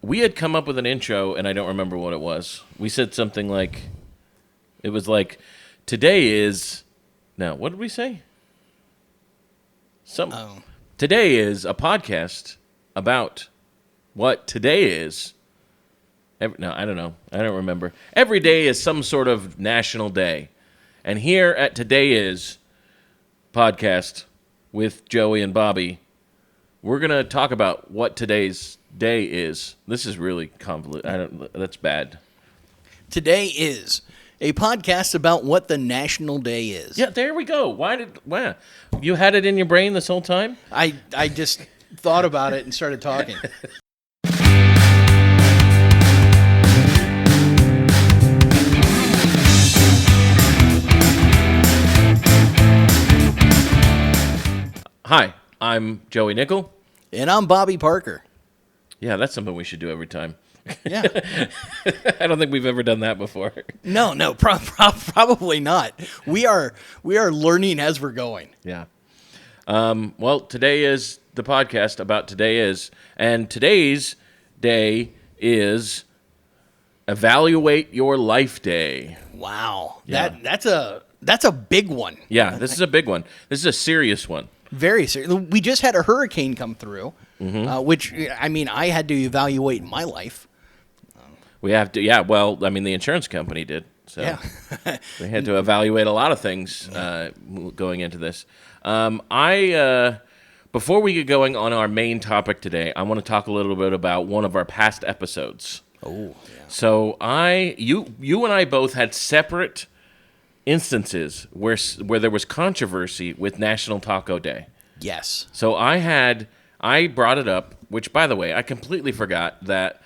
we had come up with an intro, and I don't remember what it was. We said something like, it was like, today is, now, what did we say? Today is a podcast about what today is. No, I don't know. I don't remember. Every day is some sort of national day. And here at Today Is podcast with Joey and Bobby, we're going to talk about what today's day is. This is really convoluted. That's bad. Today is a podcast about what the national day is. Yeah, there we go. Wow. You had it in your brain this whole time? I just thought about it and started talking. Hi, I'm Joey Nickel. And I'm Bobby Parker. Yeah, that's something we should do every time. Yeah. I don't think we've ever done that before. No, probably not. We are learning as we're going. Yeah. Well, today is the podcast about today is, and today's day is Evaluate Your Life Day. Wow. Yeah. That's a big one. Yeah, this is a big one. This is a serious one. Very serious. We just had a hurricane come through, which, I mean, I had to evaluate my life. We have to, yeah, well, I mean, the insurance company did. So Yeah. we had to evaluate a lot of things going into this. Before we get going on our main topic today, I want to talk a little bit about one of our past episodes. Oh, yeah. So you and I both had separate instances where there was controversy with National Taco Day. Yes. So I brought it up, which, by the way, I completely forgot that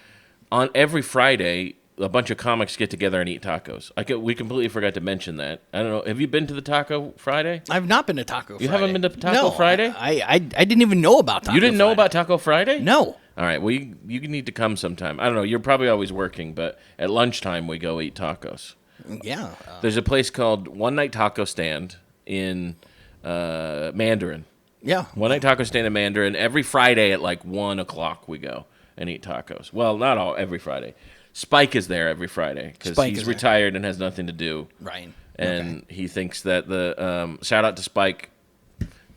on every Friday, a bunch of comics get together and eat tacos. We completely forgot to mention that. I don't know. Have you been to the Taco Friday? I've not been to Taco Friday. You haven't been to Taco Friday? I didn't even know about Taco Friday. You didn't know about Taco Friday? No. All right. Well, you need to come sometime. I don't know. You're probably always working, but at lunchtime we go eat tacos. Yeah. There's a place called One Night Taco Stand in Mandarin. Yeah. One Night Taco Stand in Mandarin. Every Friday at like 1 o'clock we go and eat tacos. Well, not every Friday. Spike is there every Friday because he's retired and has nothing to do. Right. And he thinks that the shout out to Spike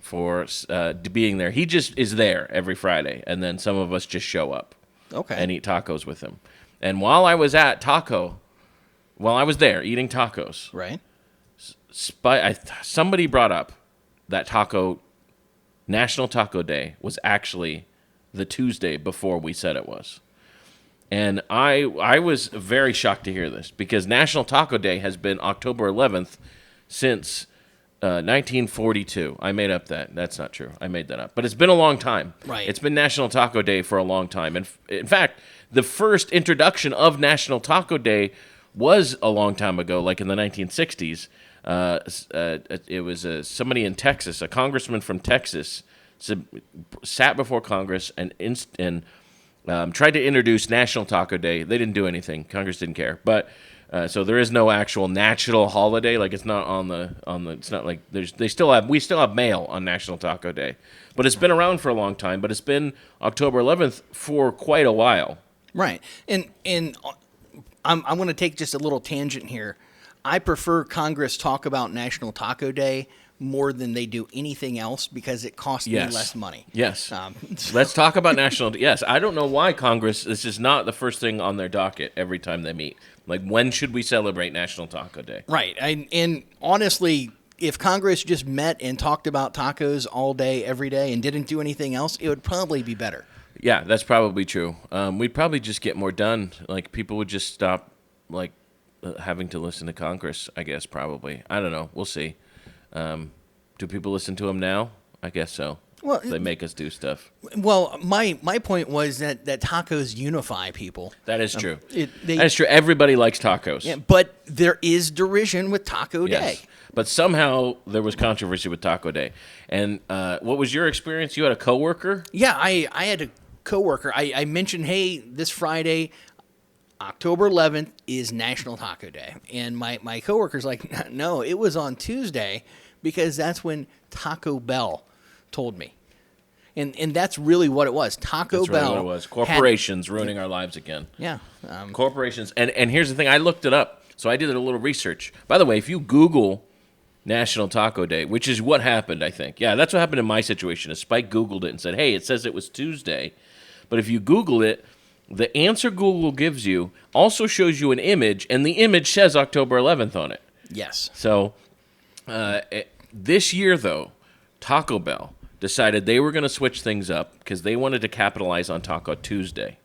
for being there. He just is there every Friday, and then some of us just show up and eat tacos with him. And while I was there eating tacos, right, somebody brought up that National Taco Day was actually the Tuesday before we said it was. And I was very shocked to hear this because National Taco Day has been October 11th since 1942. I made up that. That's not true. I made that up. But it's been a long time. Right. It's been National Taco Day for a long time. And in fact, the first introduction of National Taco Day was a long time ago, like in the 1960s. It was somebody in Texas, a congressman from Texas, sat before Congress and tried to introduce National Taco Day. They didn't do anything. Congress didn't care. But so there is no actual national holiday. Like it's not on the. It's not like we still have mail on National Taco Day, but it's been around for a long time. But it's been October 11th for quite a while. Right. And I'm going to take just a little tangent here. I prefer Congress talk about National Taco Day more than they do anything else because it costs me less money. Yes. Let's talk about national. Yes. I don't know why Congress, this is not the first thing on their docket every time they meet. Like, when should we celebrate National Taco Day? Right. And honestly, if Congress just met and talked about tacos all day, every day, and didn't do anything else, it would probably be better. Yeah, that's probably true. We'd probably just get more done. Like, people would just stop, like, having to listen to Congress, I guess, probably. I don't know. We'll see. Do people listen to them now? I guess so. Well, they make us do stuff. Well, my point was that tacos unify people. That is true. That is true. Everybody likes tacos. Yeah, but there is derision with Taco Day. But somehow there was controversy with Taco Day. And what was your experience? You had a coworker? Yeah, I had a coworker. I mentioned, hey, this Friday, October 11th is National Taco Day. And my coworker's like, no, it was on Tuesday because that's when Taco Bell told me. And that's really what it was. Taco That's Bell. really what it was. Corporations ruining our lives again. Yeah. Corporations. And here's the thing. I looked it up. So I did a little research. By the way, if you Google National Taco Day, which is what happened, I think. Yeah, that's what happened in my situation. Is Spike Googled it and said, hey, it says it was Tuesday. But if you Google it, the answer Google gives you also shows you an image, and the image says October 11th on it. Yes. So this year, though, Taco Bell decided they were going to switch things up because they wanted to capitalize on Taco Tuesday.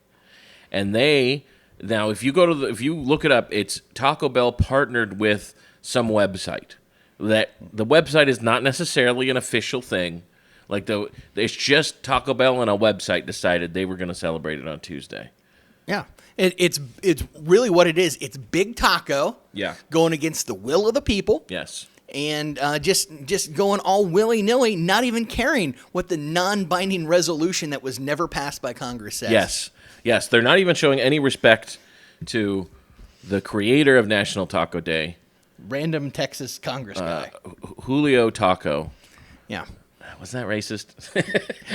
And now if you look it up, it's Taco Bell partnered with some website. That the website is not necessarily an official thing. Like it's just Taco Bell and a website decided they were going to celebrate it on Tuesday. Yeah. It's really what it is. It's Big Taco. Yeah. Going against the will of the people. Yes. And just going all willy-nilly, not even caring what the non-binding resolution that was never passed by Congress says. Yes, they're not even showing any respect to the creator of National Taco Day. Random Texas Congress guy. Julio Taco. Yeah. Was that racist?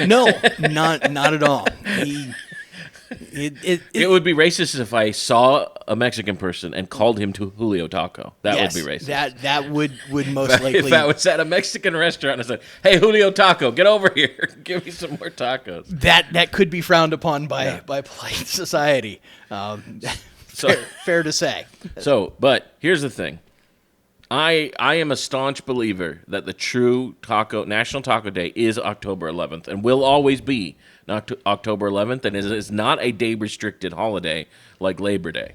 No, not at all. It would be racist if I saw a Mexican person and called him to Julio Taco. That would be racist. That would most likely. If I was at a Mexican restaurant and I said, "Hey, Julio Taco, get over here. Give me some more tacos." That could be frowned upon by polite society. Fair to say. But here's the thing. I am a staunch believer that the true National Taco Day is October 11th and will always be October 11th, and it is not a day-restricted holiday like Labor Day.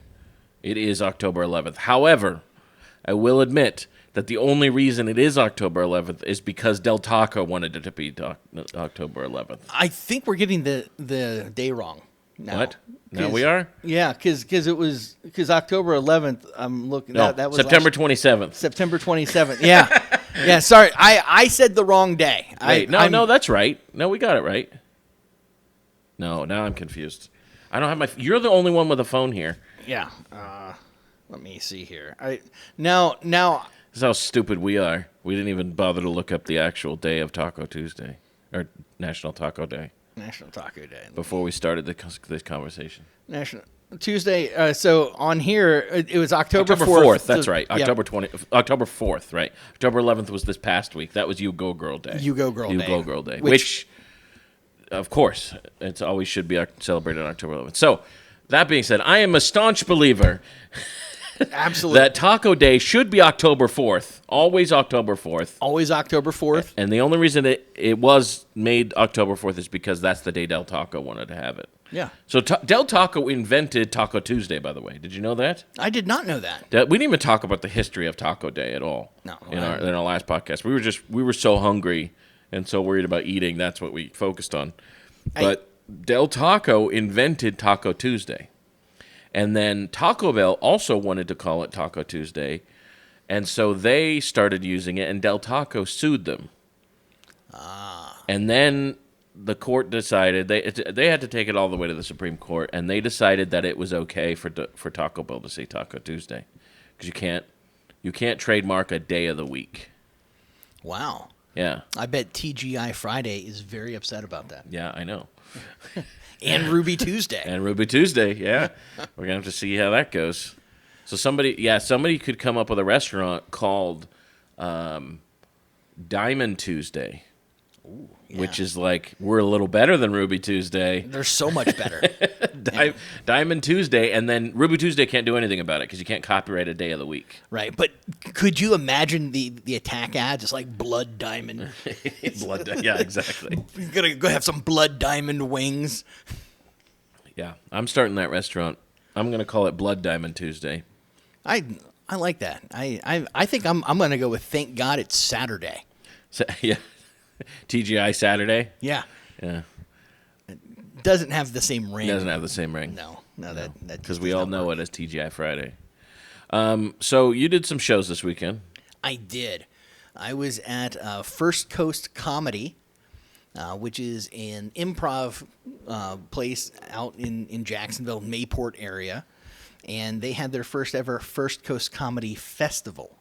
It is October 11th. However, I will admit that the only reason it is October 11th is because Del Taco wanted it to be October 11th. I think we're getting the day wrong now. What? Now we are? Yeah, because October 11th, I'm looking at that was September 27th. September 27th. Yeah. Yeah, sorry. I said the wrong day. Wait, no, that's right. No, we got it right. No, now I'm confused. I don't have you're the only one with a phone here. Yeah. Let me see here. Now this is how stupid we are. We didn't even bother to look up the actual day of Taco Tuesday or National Taco Day. National Taco Day. Before we started this conversation. National Tuesday. So on here, it was October 4th. That's right. October 4th, right. October 11th was this past week. That was You Go Girl Day. You Go Girl Day. Which, of course, it always should be celebrated on October 11th. So, that being said, I am a staunch believer absolutely that Taco Day should be October 4th. Always October 4th. Always October 4th. And the only reason it was made October 4th is because that's the day Del Taco wanted to have it. Yeah. So Del Taco invented Taco Tuesday, by the way. Did you know that? I did not know that. We didn't even talk about the history of Taco Day at all. No. In our last podcast. We were so hungry and so worried about eating, that's what we focused on. But Del Taco invented Taco Tuesday. And then Taco Bell also wanted to call it Taco Tuesday, and so they started using it, and Del Taco sued them. And then the court decided they had to take it all the way to the Supreme Court, and they decided that it was okay for Taco Bell to say Taco Tuesday, because you can't trademark a day of the week. Wow. Yeah. I bet TGI Friday is very upset about that. Yeah, I know. And Ruby Tuesday. Yeah. We're going to have to see how that goes. So somebody could come up with a restaurant called Diamond Tuesday. Ooh, yeah. Which is like, we're a little better than Ruby Tuesday. They're so much better. Diamond Tuesday, and then Ruby Tuesday can't do anything about it because you can't copyright a day of the week. Right, but could you imagine the attack ads? It's like Blood Diamond. Yeah, exactly. You're going to go have some Blood Diamond wings. Yeah, I'm starting that restaurant. I'm going to call it Blood Diamond Tuesday. I like that. I think I'm going to go with Thank God It's Saturday. Yeah. TGI Saturday? Yeah. Yeah. It doesn't have the same ring. It doesn't have the same ring. No, that because we all know it as TGI Friday. So you did some shows this weekend. I did. I was at First Coast Comedy, which is an improv place out in Jacksonville, Mayport area. And they had their first ever First Coast Comedy Festival.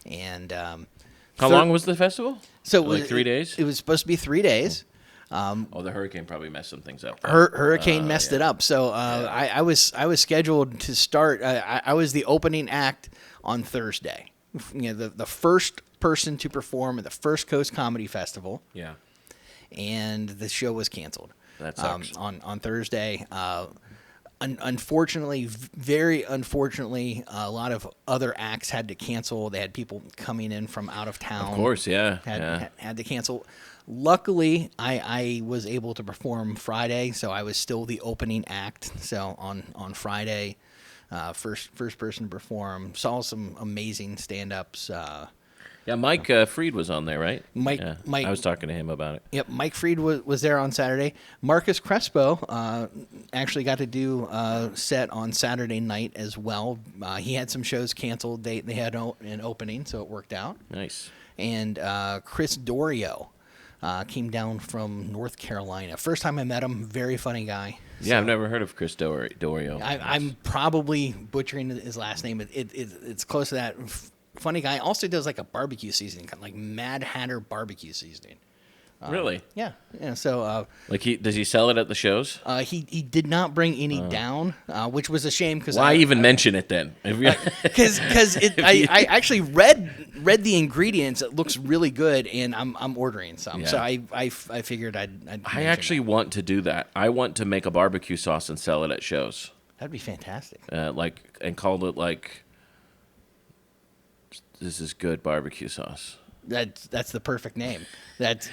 And how long was the festival? So like 3 days? It was supposed to be 3 days. The hurricane probably messed some things up. Hurricane messed it up. So I was scheduled to start. I was the opening act on Thursday. The first person to perform at the First Coast Comedy Festival. Yeah. And the show was canceled. That sucks. On Thursday. Unfortunately, very unfortunately, a lot of other acts had to cancel. They had people coming in from out of town. Of course, yeah. Had to cancel. Luckily, I was able to perform Friday, so I was still the opening act. So on Friday, first person to perform, saw some amazing stand-ups. Yeah, Mike Freed was on there, right? Mike, I was talking to him about it. Yep, Mike Freed was there on Saturday. Marcus Crespo actually got to do a set on Saturday night as well. He had some shows canceled. They had an opening, so it worked out. Nice. And Chris Dorio came down from North Carolina. First time I met him, very funny guy. Yeah, I've never heard of Chris Dorio. I'm probably butchering his last name. It's close to that. Funny guy. Also does like a barbecue seasoning, kind of like Mad Hatter barbecue seasoning. Really? Yeah. So, does he sell it at the shows? He did not bring any down, which was a shame because why even mention it then? Because I actually read the ingredients. It looks really good, and I'm ordering some. Yeah. So I figured I'd I actually want to do that. I want to make a barbecue sauce and sell it at shows. That'd be fantastic. And call it like, this is good barbecue sauce. That's the perfect name. That's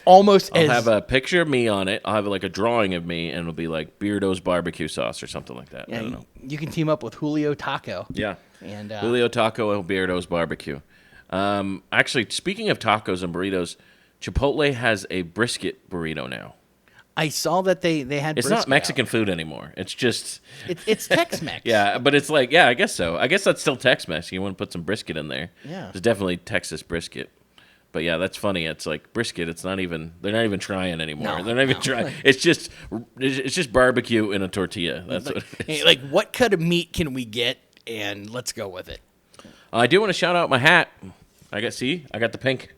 almost. I'll have a picture of me on it. I'll have like a drawing of me, and it'll be like Beardo's barbecue sauce or something like that. Yeah, I don't know. You can team up with Julio Taco. Yeah, and Julio Taco and Beardo's barbecue. Actually, speaking of tacos and burritos, Chipotle has a brisket burrito now. I saw that they had. It's not Mexican food anymore. It's just. It's Tex-Mex. Yeah, but it's like, I guess so. I guess that's still Tex-Mex. You want to put some brisket in there. Yeah. It's definitely Texas brisket. But yeah, that's funny. It's like brisket. It's not even. They're not even trying anymore. They're not even trying. It's just barbecue in a tortilla. That's what it is. Like, what cut of meat can we get, and let's go with it. I do want to shout out my hat. I got the pink.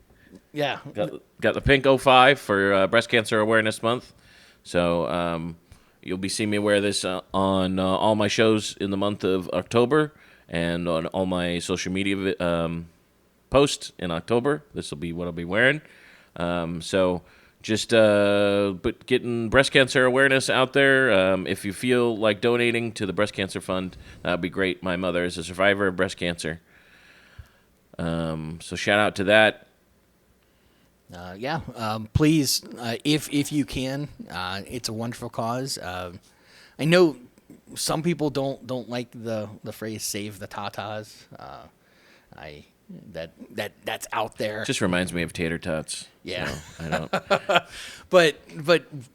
Yeah. Got the pink 05 for Breast Cancer Awareness Month. So you'll be seeing me wear this on all my shows in the month of October and on all my social media posts in October. This will be what I'll be wearing. So just but getting breast cancer awareness out there. If you feel like donating to the Breast Cancer Fund, that would be great. My mother is a survivor of breast cancer. So shout out to that. Please, if you can, it's a wonderful cause. I know some people don't like the phrase "save the tatas." That's out there. Just reminds me of tater tots. Yeah, so I don't. but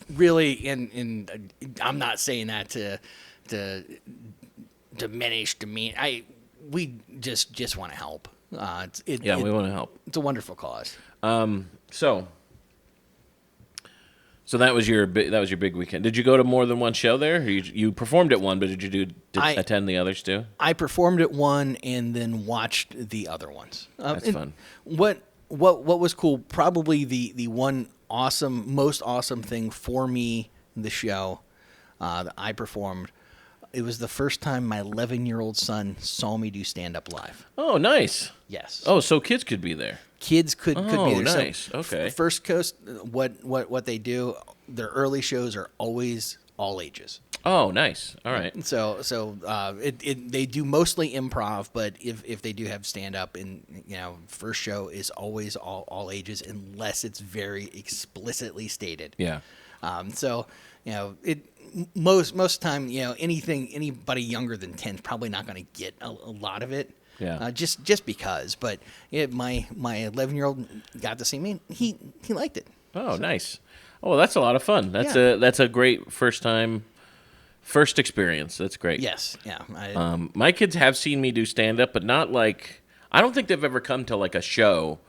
really, and I'm not saying that to diminish demean. We just want to help. We want to help. It's a wonderful cause. So that was your big weekend. Did you go to more than one show there? You performed at one, but did you attend the others too? I performed at one and then watched the other ones. That's fun. What was cool? Probably the one most awesome thing for me, the show that I performed. It was the first time my 11-year-old son saw me do stand-up live. Oh, nice. Yes. Oh, so kids could be there. Kids could be there. Oh, nice. Okay. First Coast, what they do, their early shows are always all ages. Oh, nice. All right. So they do mostly improv, but if they do have stand-up, and first show is always all ages unless it's very explicitly stated. Yeah. Most of the time, anybody younger than 10 is probably not going to get a lot of it. Yeah. Just because. But my 11-year-old got to see me. He liked it. Oh, nice. Oh, well, that's a lot of fun. That's a great first experience. That's great. Yes. Yeah. My kids have seen me do stand-up, but not like, I don't think they've ever come to like a show.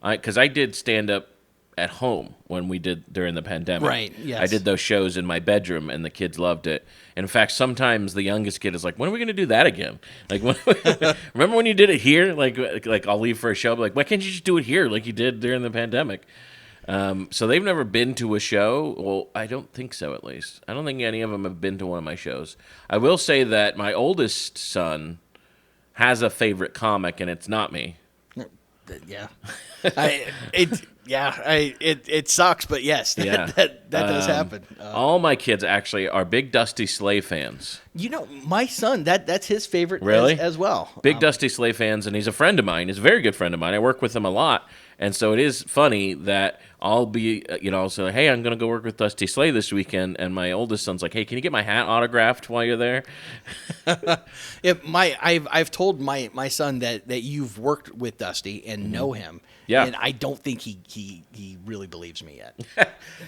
Because I did stand-up at home when we did during the pandemic. Right, yes. I did those shows in my bedroom, and the kids loved it. And in fact, sometimes the youngest kid is like, when are we going to do that again? Like, remember when you did it here? Like I'll leave for a show, but like, why can't you just do it here like you did during the pandemic? So they've never been to a show. Well, I don't think so, at least. I don't think any of them have been to one of my shows. I will say that my oldest son has a favorite comic, and it's not me. Yeah. It sucks, but yes, that does happen. All my kids actually are big Dusty Slay fans. My son, that's his favorite Really? as well. Big Dusty Slay fans, and he's a friend of mine. He's a very good friend of mine. I work with him a lot. And so it is funny that I'll be, I'll say, hey, I'm going to go work with Dusty Slay this weekend. And my oldest son's like, hey, can you get my hat autographed while you're there? I've told my son that you've worked with Dusty and know him. Yeah. And I don't think he really believes me yet.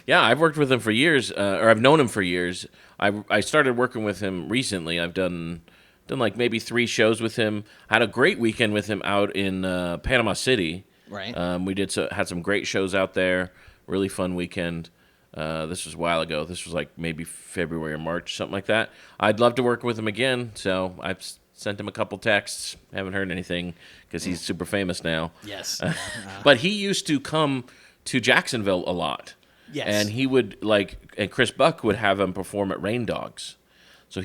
Yeah, I've worked with him for years, or I've known him for years. I started working with him recently. I've done like maybe 3 shows with him. I had a great weekend with him out in Panama City. Right. We had some great shows out there. Really fun weekend. This was a while ago. This was like maybe February or March, something like that. I'd love to work with him again, so I've sent him a couple texts. Haven't heard anything because he's super famous now. Yes. But he used to come to Jacksonville a lot. Yes. And he would and Chris Buck would have him perform at Rain Dogs. So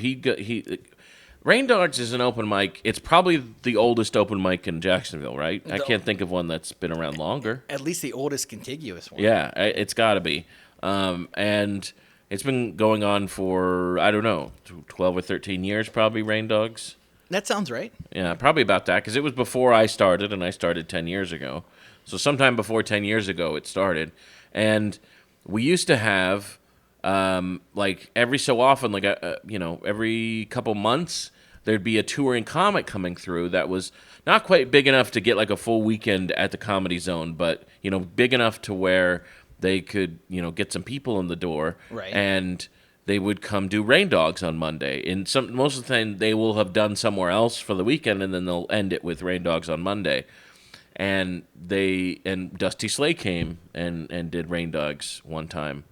Rain Dogs is an open mic. It's probably the oldest open mic in Jacksonville, right? I can't think of one that's been around longer. At least the oldest contiguous one. Yeah, it's got to be. And it's been going on for, I don't know, 12 or 13 years probably, Rain Dogs. That sounds right. Yeah, probably about that, because it was before I started, and I started 10 years ago. So sometime before 10 years ago it started. And we used to have, every so often, every couple months, there'd be a touring comic coming through that was not quite big enough to get like a full weekend at the Comedy Zone, but, big enough to where they could, get some people in the door. Right. And they would come do Rain Dogs on Monday. And most of the time they will have done somewhere else for the weekend, and then they'll end it with Rain Dogs on Monday. And Dusty Slay came and did Rain Dogs one time.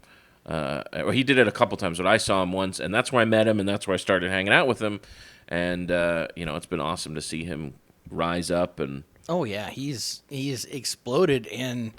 Or he did it a couple times, but I saw him once, and that's where I met him, and that's where I started hanging out with him. And it's been awesome to see him rise up. And oh yeah, he's exploded, and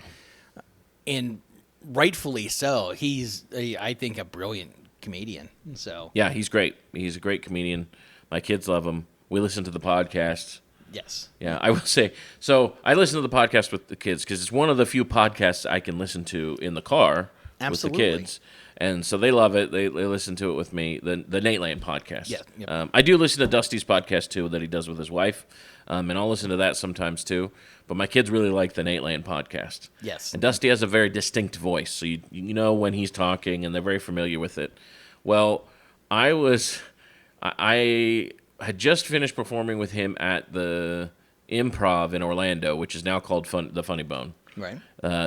rightfully so. He's I think a brilliant comedian. So yeah, he's great. He's a great comedian. My kids love him. We listen to the podcast. Yes. Yeah, I will say. So I listen to the podcast with the kids because it's one of the few podcasts I can listen to in the car. Absolutely. With the kids. And so they love it. They listen to it with me. The Nate Lane podcast. Yeah. Yep. I do listen to Dusty's podcast too that he does with his wife, and I'll listen to that sometimes too. But my kids really like the Nate Lane podcast. Yes. And Dusty has a very distinct voice, so you know when he's talking, and they're very familiar with it. Well, I had just finished performing with him at the Improv in Orlando, which is now called the Funny Bone. Right.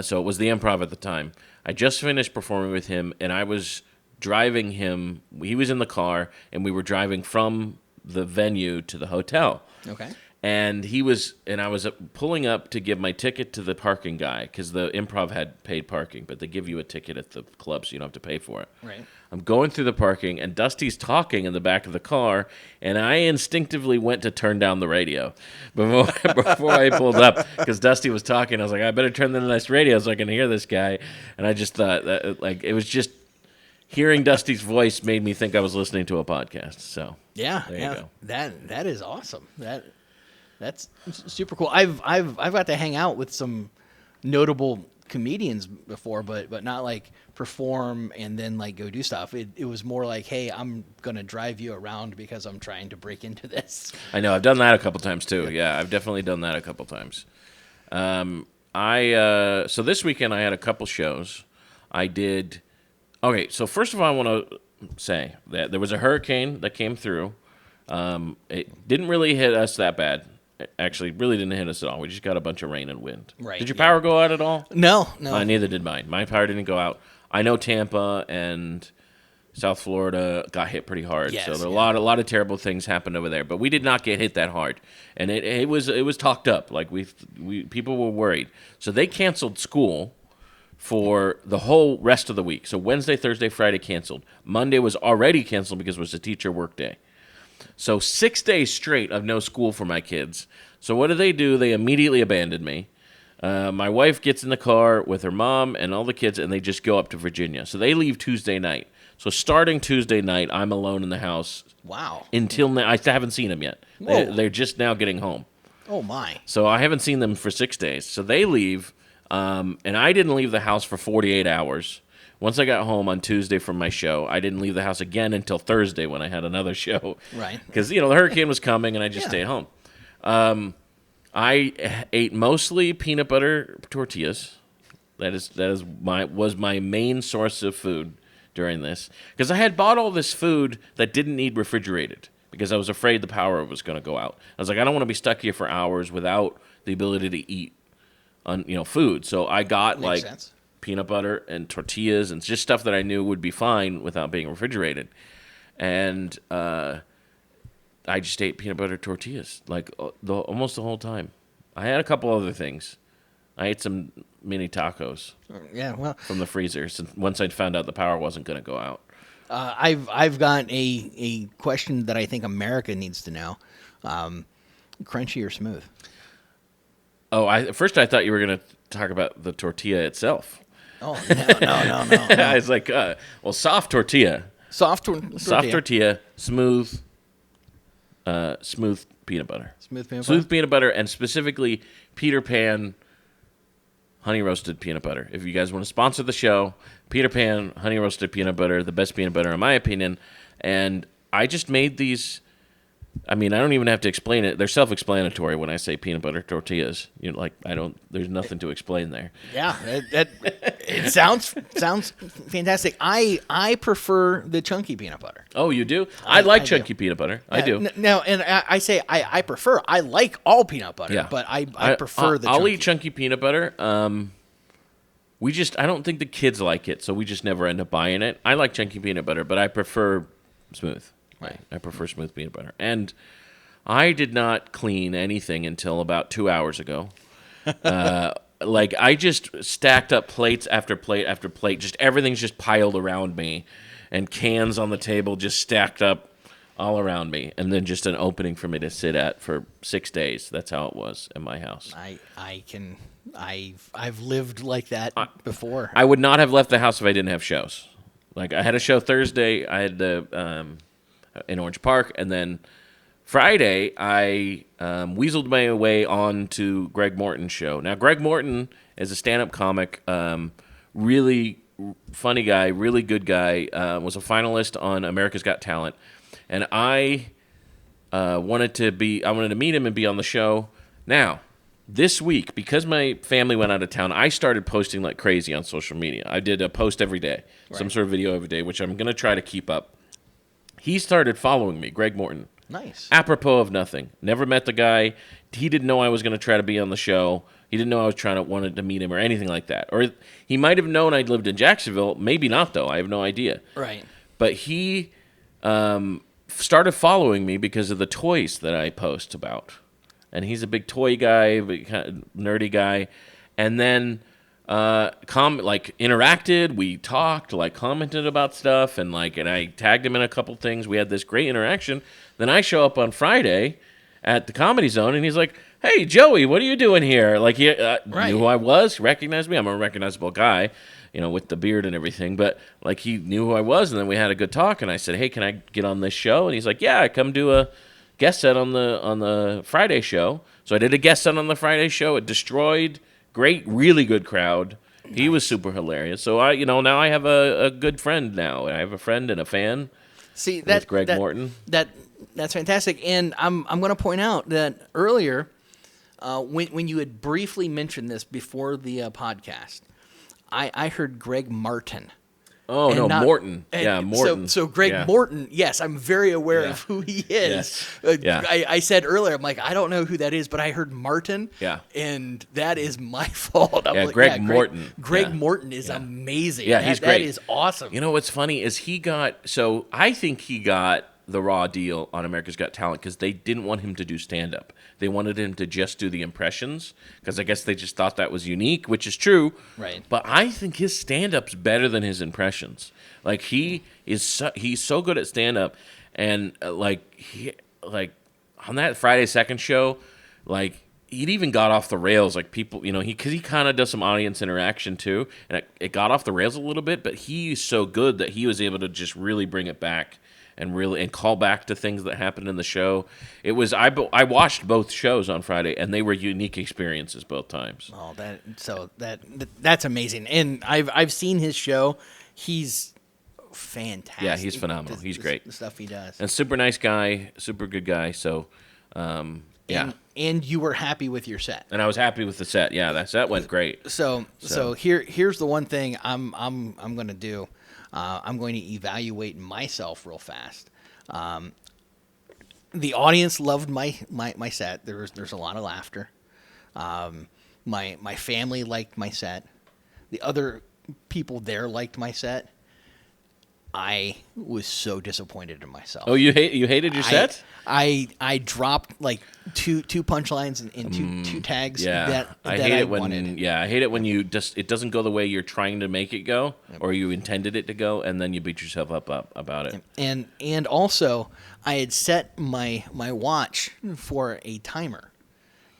So it was the Improv at the time. I just finished performing with him, and I was driving him. He was in the car, and we were driving from the venue to the hotel. Okay. And I was pulling up to give my ticket to the parking guy, because the Improv had paid parking, but they give you a ticket at the club, so you don't have to pay for it. Right. I'm going through the parking, and Dusty's talking in the back of the car, and I instinctively went to turn down the radio before I pulled up, because Dusty was talking. I was like, I better turn down the nice radio so I can hear this guy. And I just thought that, it was just hearing Dusty's voice made me think I was listening to a podcast. So yeah, there you go. That is awesome. That's super cool. I've got to hang out with some notable comedians before, but not like perform and then like go do stuff. It was more like, hey, I'm gonna drive you around because I'm trying to break into this. I know, I've done that a couple times too. Yeah, I've definitely done that a couple times. So this weekend I had a couple shows. So first of all, I want to say that there was a hurricane that came through. It didn't really hit us that bad. It actually really didn't hit us at all. We just got a bunch of rain and wind. Right. Did your power go out at all? No. Neither did mine. My power didn't go out. I know Tampa and South Florida got hit pretty hard. Yes, So there are a lot of terrible things happened over there. But we did not get hit that hard. And it was talked up. Like people were worried. So they canceled school for the whole rest of the week. So Wednesday, Thursday, Friday canceled. Monday was already canceled because it was a teacher work day. So 6 days straight of no school for my kids. So what do? They immediately abandoned me. My wife gets in the car with her mom and all the kids, and they just go up to Virginia. So they leave Tuesday night. So starting Tuesday night, I'm alone in the house. Wow. Until now, I haven't seen them yet. They're just now getting home. Oh, my. So I haven't seen them for 6 days. So they leave, and I didn't leave the house for 48 hours. Once I got home on Tuesday from my show, I didn't leave the house again until Thursday when I had another show. Right. Because, the hurricane was coming, and I just stayed home. I ate mostly peanut butter tortillas. Was my main source of food during this. Because I had bought all this food that didn't need refrigerated. Because I was afraid the power was going to go out. I was like, I don't want to be stuck here for hours without the ability to eat food. So I got Makes sense. Peanut butter and tortillas and just stuff that I knew would be fine without being refrigerated. And I just ate peanut butter tortillas almost the whole time. I had a couple other things. I ate some mini tacos. Yeah, well, from the freezer since once I'd found out the power wasn't going to go out. I've got a question that I think America needs to know: crunchy or smooth? Oh, at first I thought you were going to talk about the tortilla itself. Oh no. I was like, soft tortilla. Soft tortilla, smooth peanut butter. Smooth peanut butter, and specifically Peter Pan honey roasted peanut butter. If you guys want to sponsor the show, Peter Pan honey roasted peanut butter, the best peanut butter in my opinion. And I just made these. I mean, I don't even have to explain it. They're self-explanatory when I say peanut butter tortillas. There's nothing to explain there. Yeah, it sounds fantastic. I prefer the chunky peanut butter. Oh, you do? I like chunky peanut butter. I do. No, and I say I prefer. I like all peanut butter, but I prefer the chunky. I'll eat chunky peanut butter. I don't think the kids like it, so we just never end up buying it. I like chunky peanut butter, but I prefer smooth. Right. I prefer smooth peanut butter. And I did not clean anything until about 2 hours ago. I just stacked up plates after plate after plate. Just everything's just piled around me. And cans on the table just stacked up all around me. And then just an opening for me to sit at for 6 days. That's how it was in my house. I've lived like that before. I would not have left the house if I didn't have shows. Like, I had a show Thursday. I had in Orange Park, and then Friday I weaseled my way on to Greg Morton's show. Now, Greg Morton is a stand-up comic, really funny guy, really good guy, was a finalist on America's Got Talent, and I wanted to meet him and be on the show. Now, this week, because my family went out of town, I started posting like crazy on social media. I did a post every day, some sort of video every day, which I'm going to try to keep up. He started following me, Greg Morton. Nice. Apropos of nothing. Never met the guy. He didn't know I was going to try to be on the show. He didn't know I was wanted to meet him or anything like that. Or he might have known I'd lived in Jacksonville. Maybe not, though. I have no idea. Right. But he started following me because of the toys that I post about. And he's a big toy guy, big kind of nerdy guy. And then interacted, we talked, commented about stuff, and I tagged him in a couple things. We had this great interaction. Then I show up on Friday at the Comedy Zone, and he's like, "Hey, Joey, what are you doing here?" He knew who I was, recognized me. I'm a recognizable guy, with the beard and everything. But he knew who I was, and then we had a good talk. And I said, "Hey, can I get on this show?" And he's like, "Yeah, come do a guest set on the Friday show." So I did a guest set on the Friday show. It destroyed. Great, really good crowd. He was super hilarious. So now I have a good friend now. I have a friend and a fan. See, with Greg Morton. That's fantastic. And I'm going to point out that earlier, when you had briefly mentioned this before the podcast, I heard Greg Martin. Oh, no, Morton. Yeah, Morton. So Greg Morton, yes, I'm very aware of who he is. Yes. I said earlier, I'm like, I don't know who that is, but I heard Martin, and that is my fault. Greg Morton. Greg Morton is amazing. Yeah, he's great. That is awesome. You know what's funny is I think he got the raw deal on America's Got Talent because they didn't want him to do stand-up. They wanted him to just do the impressions because I guess they just thought that was unique, which is true. Right. But I think his stand-up's better than his impressions. He's so good at stand-up, and on that Friday second show, It even got off the rails. Like people, because he kind of does some audience interaction too, and it got off the rails a little bit. But he's so good that he was able to just really bring it back and call back to things that happened in the show. It was I watched both shows on Friday, and they were unique experiences both times. Oh, that's amazing. And I've seen his show. He's fantastic. Yeah, he's phenomenal. He's great. The stuff he does. And super nice guy, super good guy. So, yeah. And you were happy with your set. And I was happy with the set. Yeah, that set went great. So here's the one thing I'm going to do. I'm going to evaluate myself real fast. The audience loved my set. There's a lot of laughter. My family liked my set. The other people there liked my set. I was so disappointed in myself. Oh, you hated your set? I dropped like two punchlines and two tags. Yeah, I hate it when I hate it when it doesn't go the way you're trying to make it go, or you intended it to go, and then you beat yourself up about it. And also I had set my watch for a timer,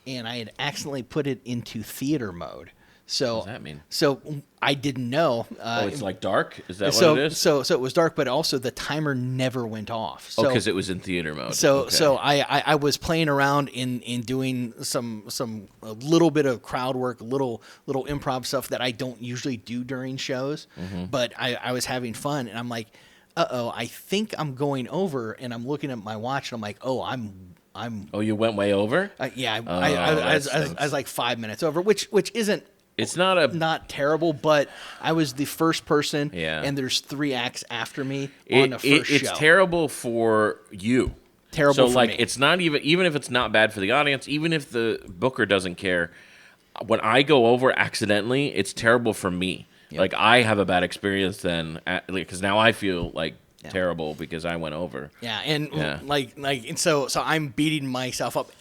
and I had accidentally put it into theater mode. So what does that mean? So I didn't know. It's like dark? Is that what it is? So it was dark, but also the timer never went off. So, because it was in theater mode. So okay. so I was playing around in doing a little bit of crowd work, little improv stuff that I don't usually do during shows. Mm-hmm. But I was having fun, and I'm like, I think I'm going over, and I'm looking at my watch, and I'm like, Oh, you went way over? Yeah, I was like 5 minutes over, which isn't. It's not terrible, but I was the first person, and there's 3 acts after me on the first show. It's terrible for you. Terrible for like, me. It's not even if it's not bad for the audience, even if the booker doesn't care, when I go over accidentally, it's terrible for me. Yep. Like, I have a bad experience then, because now I feel like terrible because I went over. Yeah, and and so I'm beating myself up.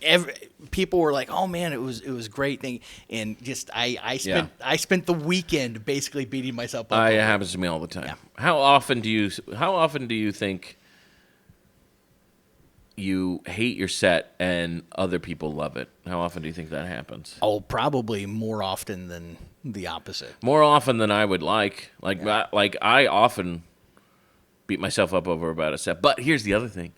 People were like, "Oh man, it was a great thing," and just I spent the weekend basically beating myself up. It happens to me all the time. Yeah. How often do you think you hate your set and other people love it? How often do you think that happens? Oh, probably more often than the opposite. More often than I would like. I often beat myself up over about a set. But here's the other thing.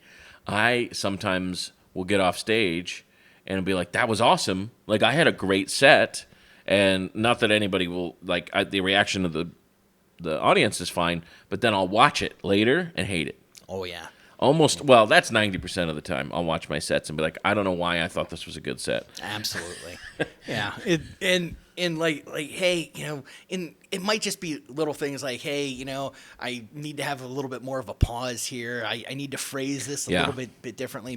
I sometimes will get off stage and be like, that was awesome. Like, I had a great set. And not that anybody will, the reaction of the audience is fine. But then I'll watch it later and hate it. Oh, yeah. That's 90% of the time. I'll watch my sets and be like, I don't know why I thought this was a good set. Absolutely. Yeah. And like, hey, and it might just be little things like, hey, I need to have a little bit more of a pause here. I need to phrase this a little bit differently.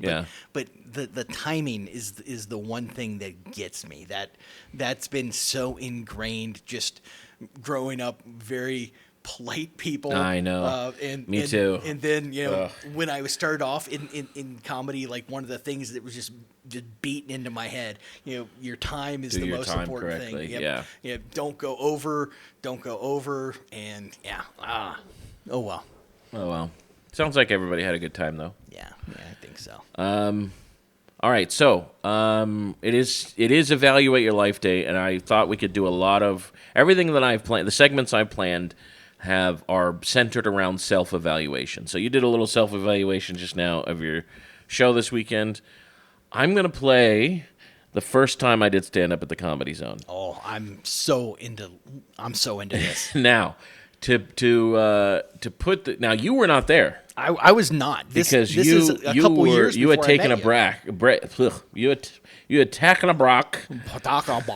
But the timing is the one thing that gets me. That's been so ingrained just growing up, very polite people. I know. Me too. And then when I was started off in comedy, like one of the things that was just beaten into my head, your time is the most important thing. Yep. Yeah. Don't go over, and oh well. Sounds like everybody had a good time though. Yeah, I think so. All right, so it is Evaluate Your Life Day, and I thought we could do a lot of everything that I've planned. The segments I've planned are centered around self-evaluation. So you did a little self-evaluation just now of your show this weekend. I'm going to play the first time I did stand up at the Comedy Zone. Oh, I'm so into this. Now, to put now you were not there. I was not. This is a couple years you had before taken I a break. You had taken a break.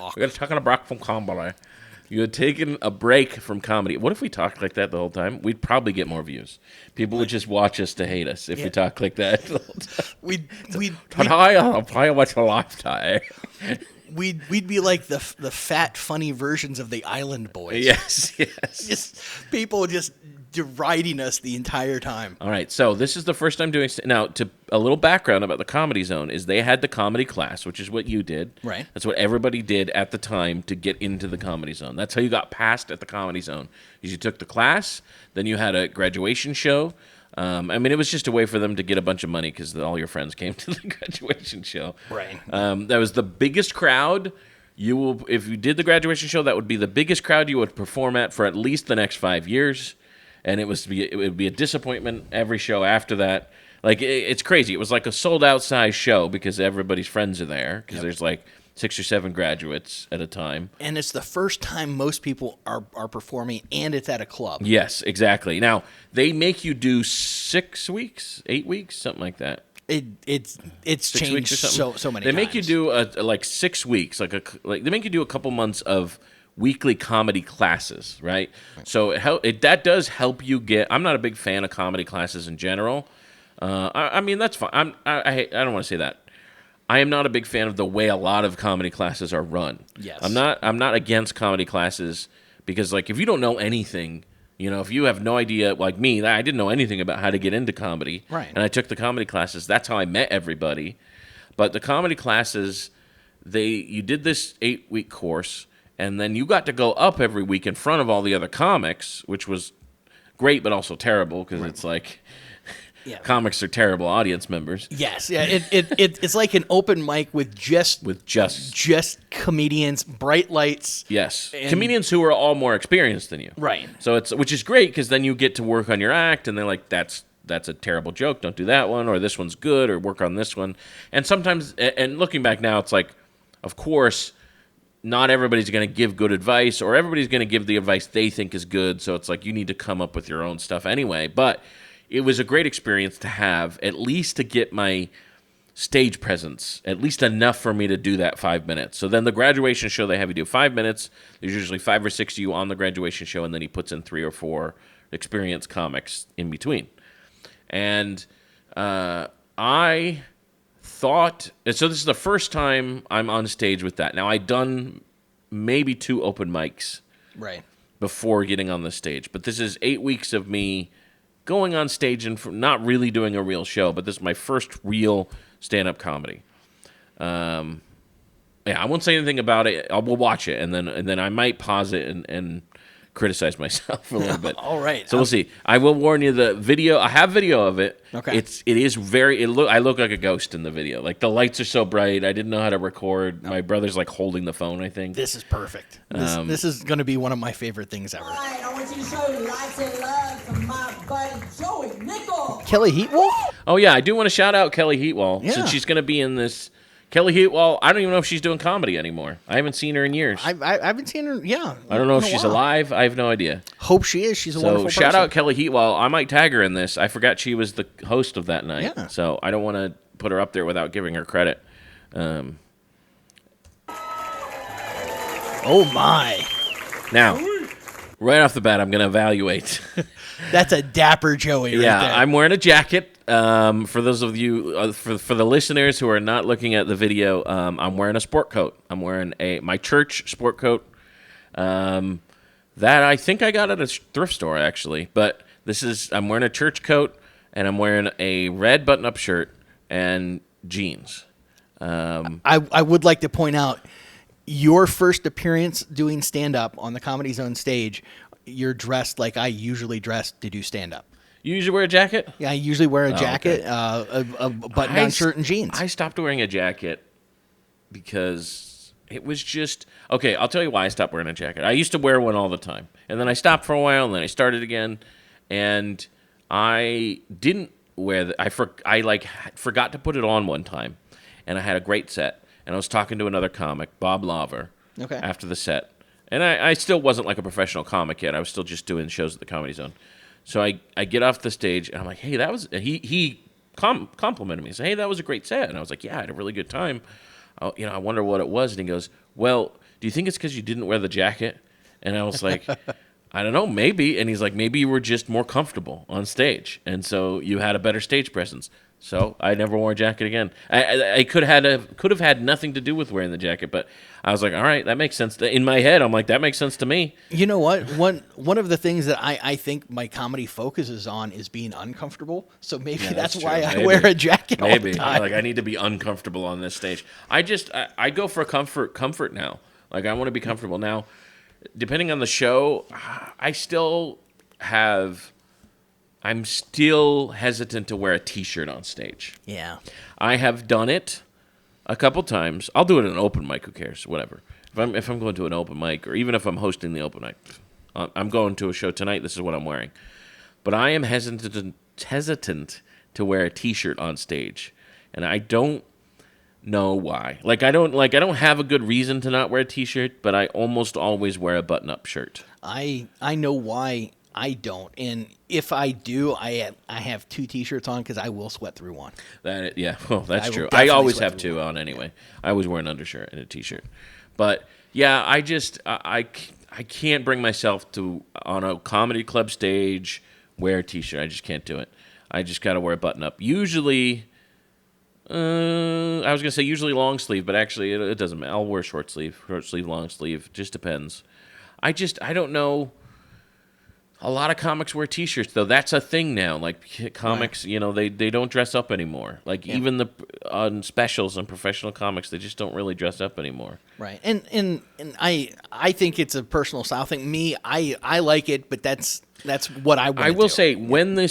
You had taken a break from comedy. You had taken a break from comedy. What if we talked like that the whole time? We'd probably get more views. People would just watch us to hate us if we talked like that the whole time. We'd watch a lifetime. We'd be like the fat, funny versions of the Island Boys. Yes. Just people just deriding us the entire time. All right, so this is the first time doing. Now, to a little background about the Comedy Zone is they had the comedy class, which is what you did. Right. That's what everybody did at the time to get into the Comedy Zone. That's how you got passed at the Comedy Zone. Is you took the class, then you had a graduation show. I mean, it was just a way for them to get a bunch of money because all your friends came to the graduation show. Right. That was the biggest crowd. If you did the graduation show, that would be the biggest crowd you would perform at for at least the next 5 years, and it would be a disappointment every show after that. Like it's crazy. It was like a sold out size show because everybody's friends are there because there's like 6 or 7 graduates at a time. And it's the first time most people are performing, and it's at a club. Yes, exactly. Now they make you do 6 weeks, 8 weeks, something like that. It's changed so many. They make you do like 6 weeks, like they make you do a couple months of weekly comedy classes, right? So that does help you get. I'm not a big fan of comedy classes in general. I mean that's fine. I don't want to say that. I am not a big fan of the way a lot of comedy classes are run. Yes. I'm not against comedy classes because like if you don't know anything. You know, if you have no idea, like me, I didn't know anything about how to get into comedy. Right. And I took the comedy classes. That's how I met everybody. But the comedy classes, you did this 8-week course, and then you got to go up every week in front of all the other comics, which was great but also terrible because it's like comics are terrible audience members. Yes, yeah. It's like an open mic with just comedians, bright lights. Yes, comedians who are all more experienced than you. Right. So which is great because then you get to work on your act, and they're like, that's a terrible joke. Don't do that one, or this one's good, or work on this one. And sometimes, and looking back now, it's like, of course, not everybody's going to give good advice, or everybody's going to give the advice they think is good. So it's like you need to come up with your own stuff anyway. But it was a great experience to have, at least to get my stage presence, at least enough for me to do that 5 minutes. So then the graduation show, they have you do 5 minutes. There's usually 5 or 6 of you on the graduation show, and then he puts in 3 or 4 experienced comics in between. And I thought, so this is the first time I'm on stage with that. Now, I'd done maybe 2 open mics before getting on the stage, but this is 8 weeks of me going on stage and not really doing a real show, but this is my first real stand-up comedy. I won't say anything about it. We'll watch it, and then I might pause it and criticize myself a little bit. All right. So we'll see. I will warn you, the video, I have video of it. Okay. I look like a ghost in the video. Like the lights are so bright. I didn't know how to record. My brother's like holding the phone, I think. This is perfect. This is going to be one of my favorite things ever. All right, I want you to show lights and love to my buddy Joey Nickel. Kelly Heatwolf? Oh yeah, I do want to shout out Kelly Heatwall since she's going to be in this. Kelly Heatwall, I don't even know if she's doing comedy anymore. I haven't seen her in years. I haven't seen her, I don't know if she's alive. I have no idea. Hope she is. She's a wonderful person. So shout out Kelly Heatwall. I might tag her in this. I forgot she was the host of that night. Yeah. So I don't want to put her up there without giving her credit. Oh, my. Now, right off the bat, I'm going to evaluate. That's a dapper Joey right there. I'm wearing a jacket. For those of you, for the listeners who are not looking at the video, I'm wearing a sport coat. I'm wearing my church sport coat that I think I got at a thrift store, actually. But I'm wearing a church coat, and I'm wearing a red button-up shirt and jeans. I would like to point out, your first appearance doing stand-up on the Comedy Zone stage, you're dressed like I usually dress to do stand-up. You usually wear a jacket? Yeah, I usually wear a jacket, a button-down shirt, and jeans. I stopped wearing a jacket because it was just... Okay, I'll tell you why I stopped wearing a jacket. I used to wear one all the time. And then I stopped for a while, and then I started again. And I didn't wear... I forgot to put it on one time. And I had a great set. And I was talking to another comic, Bob Laver, after the set. And I still wasn't like a professional comic yet. I was still just doing shows at the Comedy Zone. So I get off the stage, and I'm like, hey, that was... He complimented me. He said, hey, that was a great set. And I was like, yeah, I had a really good time. I wonder what it was. And he goes, well, do you think it's because you didn't wear the jacket? And I was like, I don't know, maybe. And he's like, maybe you were just more comfortable on stage. And so you had a better stage presence. So I never wore a jacket again. I could have had nothing to do with wearing the jacket, but I was like, all right, that makes sense. In my head, I'm like, that makes sense to me. You know what? One of the things that I think my comedy focuses on is being uncomfortable. So maybe that's why I wear a jacket all the time. Like I need to be uncomfortable on this stage. I go for comfort now. Like I want to be comfortable now. Depending on the show, I I'm still hesitant to wear a T-shirt on stage. Yeah. I have done it a couple times. I'll do it at an open mic. Who cares? Whatever. If I'm going to an open mic, or even if I'm hosting the open mic, I'm going to a show tonight. This is what I'm wearing. But I am hesitant to wear a T-shirt on stage, and I don't know why. I don't have a good reason to not wear a T-shirt, but I almost always wear a button-up shirt. I know why I don't, and if I do, I have 2 T-shirts on because I will sweat through one. That's I will true. I definitely always sweat have through 2 on anyway. I always wear an undershirt and a T-shirt. But yeah, I can't bring myself to, on a comedy club stage, wear a T-shirt. I just can't do it. I just got to wear a button-up. Usually, I was going to say usually long sleeve, but actually it doesn't matter. I'll wear short sleeve, long sleeve. Just depends. I don't know. A lot of comics wear T-shirts, though. That's a thing now. Like, comics, right. They don't dress up anymore. Like, even on specials and professional comics, they just don't really dress up anymore. Right. And I think it's a personal style thing. Me, I like it, but that's what I want to do. I will say, when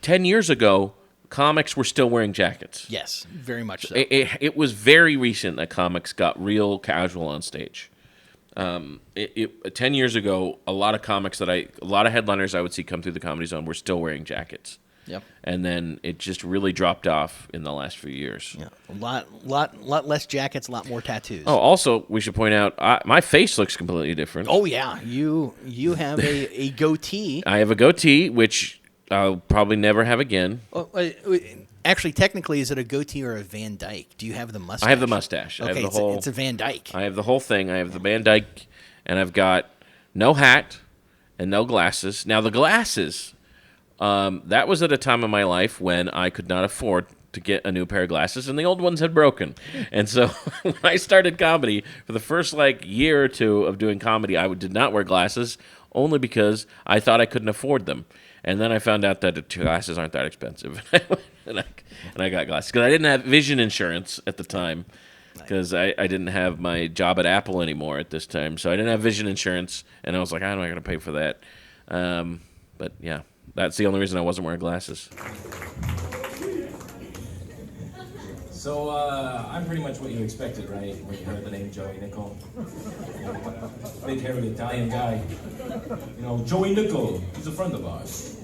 10 years ago, comics were still wearing jackets. Yes, very much so. It was very recent that comics got real casual on stage. 10 years ago, a lot of headliners I would see come through the Comedy Zone were still wearing jackets. Yep. And then it just really dropped off in the last few years. Yeah. A lot less jackets, a lot more tattoos. Oh, also, we should point out, my face looks completely different. Oh, yeah. You have a goatee. I have a goatee, which I'll probably never have again. Actually, technically, is it a goatee or a Van Dyke? Do you have the mustache? I have the mustache. Okay, it's a Van Dyke. I have the whole thing. I have the Van Dyke, and I've got no hat and no glasses. Now, the glasses, that was at a time in my life when I could not afford to get a new pair of glasses, and the old ones had broken. And so when I started comedy, for the first year or 2 of doing comedy, I did not wear glasses, only because I thought I couldn't afford them. And then I found out that the glasses aren't that expensive. and I got glasses. Because I didn't have vision insurance at the time. Because I didn't have my job at Apple anymore at this time. So I didn't have vision insurance. And I was like, I'm not going to pay for that. But yeah, that's the only reason I wasn't wearing glasses. So I'm pretty much what you expected, right? When you heard the name Joey Nickel. Big hairy Italian guy. Joey Nickel, he's a friend of ours.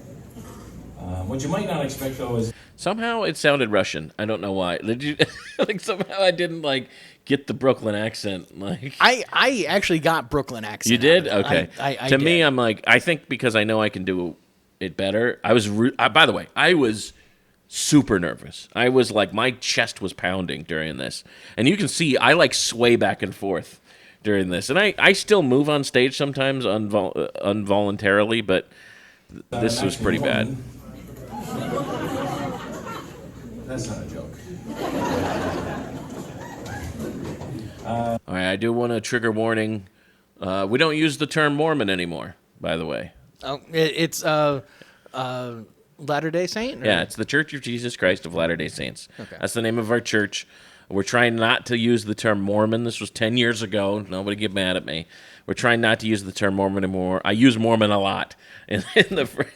What you might not expect, though, is... Somehow it sounded Russian. I don't know why. Did you... somehow I didn't, get the Brooklyn accent. I actually got Brooklyn accent. You did? Okay. I to did. me, I'm I think because I know I can do it better. By the way, I was super nervous. I was my chest was pounding during this. And you can see I sway back and forth during this. And I still move on stage sometimes involuntarily, but this was pretty bad. That's not a joke. All right, I do want a trigger warning. We don't use the term Mormon anymore, by the way. Oh, it's Latter-day Saint? Or? Yeah, it's the Church of Jesus Christ of Latter-day Saints. Okay. That's the name of our church. We're trying not to use the term Mormon. This was 10 years ago. Nobody get mad at me. We're trying not to use the term Mormon anymore. I use Mormon a lot in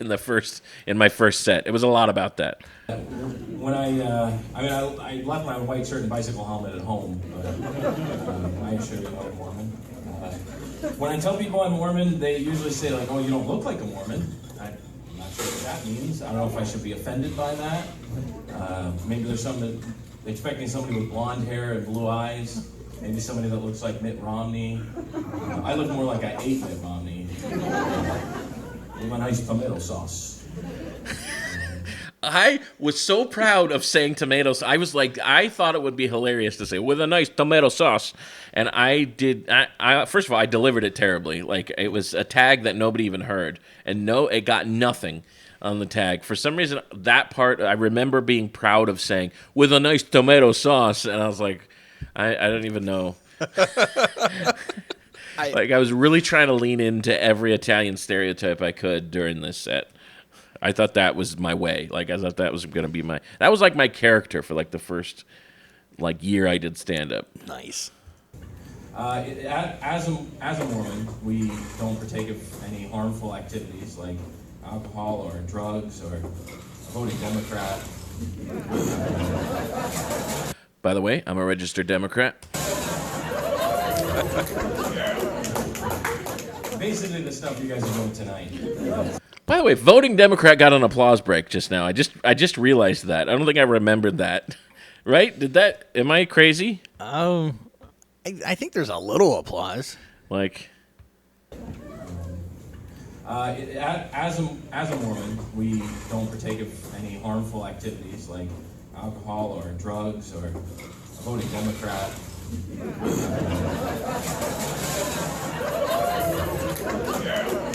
my first set. It was a lot about that. When I left my white shirt and bicycle helmet at home, but I assure you I'm Mormon. When I tell people I'm Mormon, they usually say "Oh, you don't look like a Mormon." I'm not sure what that means. I don't know if I should be offended by that. Maybe there's something that they're expecting somebody with blonde hair and blue eyes. Maybe somebody that looks like Mitt Romney. I look more like I ate Mitt Romney. With a nice tomato sauce. I was so proud of saying tomatoes. I was I thought it would be hilarious to say, with a nice tomato sauce. And I did, first of all, I delivered it terribly. It was a tag that nobody even heard. And it got nothing on the tag. For some reason, that part, I remember being proud of saying, with a nice tomato sauce. And I was like, I don't even know. I was really trying to lean into every Italian stereotype I could during this set. I thought that was my way. I thought that was going to be that was my character for the first year I did stand up. Nice. As a Mormon, we don't partake of any harmful activities. alcohol or drugs or voting Democrat. By the way, I'm a registered Democrat. Basically the stuff you guys are doing tonight. By the way, voting Democrat got an applause break just now. I just realized that. I don't think I remembered that. Right? Am I crazy? I think there's a little applause. Like, As a Mormon, we don't partake of any harmful activities like alcohol or drugs or voting Democrat.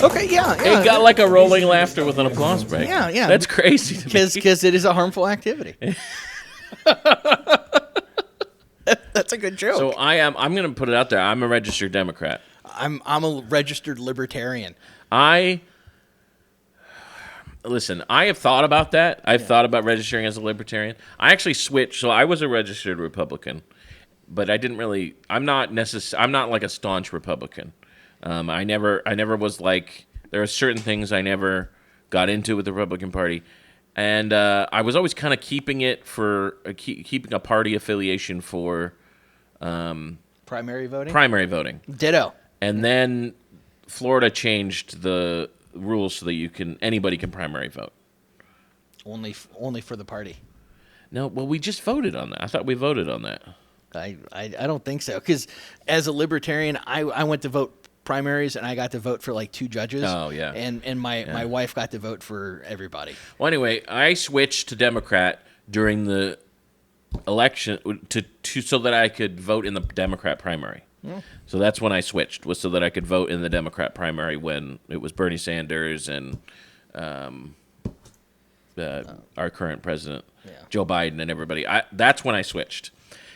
Okay, yeah. it got like a rolling laughter with an applause break. Yeah. That's crazy to me. Because it is a harmful activity. That's a good joke. So I'm going to put it out there. I'm a registered Democrat. I'm a registered libertarian. Listen, I have thought about that. I've thought about registering as a libertarian. I actually switched. So I was a registered Republican, but I didn't really. I'm not like a staunch Republican. I never was like. There are certain things I never got into with the Republican Party, and I was always kind of keeping it for keeping a party affiliation for Primary voting. primary voting. Ditto. And then Florida changed the rules so that anybody can primary vote. Only for the party. No, well, we just voted on that. I thought we voted on that. I don't think so. Because as a libertarian, I went to vote primaries and I got to vote for like 2 judges. Oh, yeah. And my wife got to vote for everybody. Well, anyway, I switched to Democrat during the election so that I could vote in the Democrat primary. Yeah. So that's when I switched, was so that I could vote in the Democrat primary when it was Bernie Sanders and our current president, Joe Biden, and everybody. That's when I switched.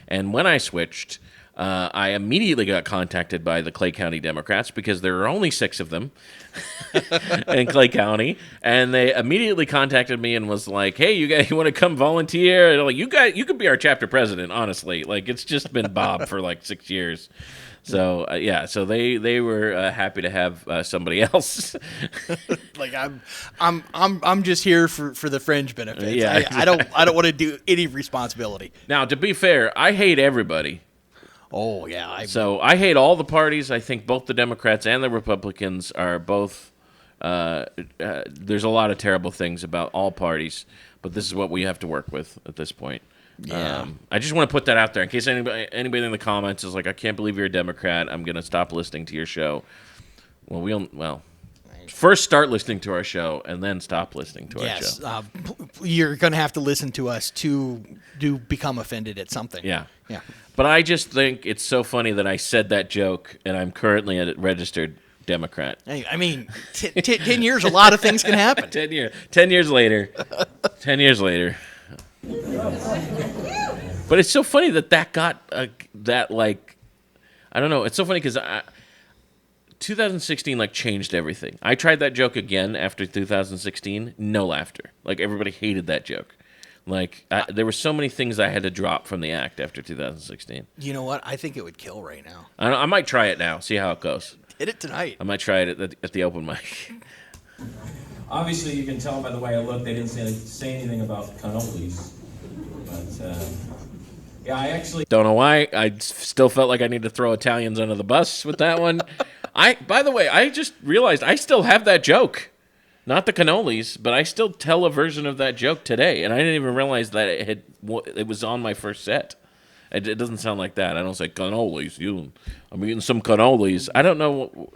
And when I switched, I immediately got contacted by the Clay County Democrats because there are only 6 of them in Clay County, and they immediately contacted me and was like, "Hey, you guys, you want to come volunteer?" And I'm like, you could be our chapter president. Honestly, like it's just been Bob for like 6 years. So so they were happy to have somebody else. Like I'm just here for the fringe benefits. Yeah, I don't want to do any responsibility. Now, to be fair, I hate everybody. Oh yeah. So I hate all the parties. I think both the Democrats and the Republicans are both. There's a lot of terrible things about all parties, but this is what we have to work with at this point. Yeah. I just want to put that out there in case anybody in the comments is like, "I can't believe you're a Democrat. I'm going to stop listening to your show." Well, first start listening to our show and then stop listening to our show. You're going to have to listen to us to become offended at something. Yeah. Yeah. But I just think it's so funny that I said that joke and I'm currently a registered Democrat. I mean, 10 years, a lot of things can happen. 10 years later. 10 years later. But it's so funny that got that, like, I don't know. It's so funny because 2016 like changed everything. I tried that joke again after 2016. No laughter. Like everybody hated that joke. Like there were so many things I had to drop from the act after 2016. You know what? I think it would kill right now. I might try it now. See how it goes. Hit it tonight. I might try it at the open mic. Obviously, you can tell by the way I look, they didn't say anything about cannolis. But, yeah, I actually... Don't know why. I still felt like I need to throw Italians under the bus with that one. By the way, I just realized I still have that joke. Not the cannolis, but I still tell a version of that joke today, and I didn't even realize that it was on my first set. It doesn't sound like that. I don't say cannolis. I'm eating some cannolis. I don't know...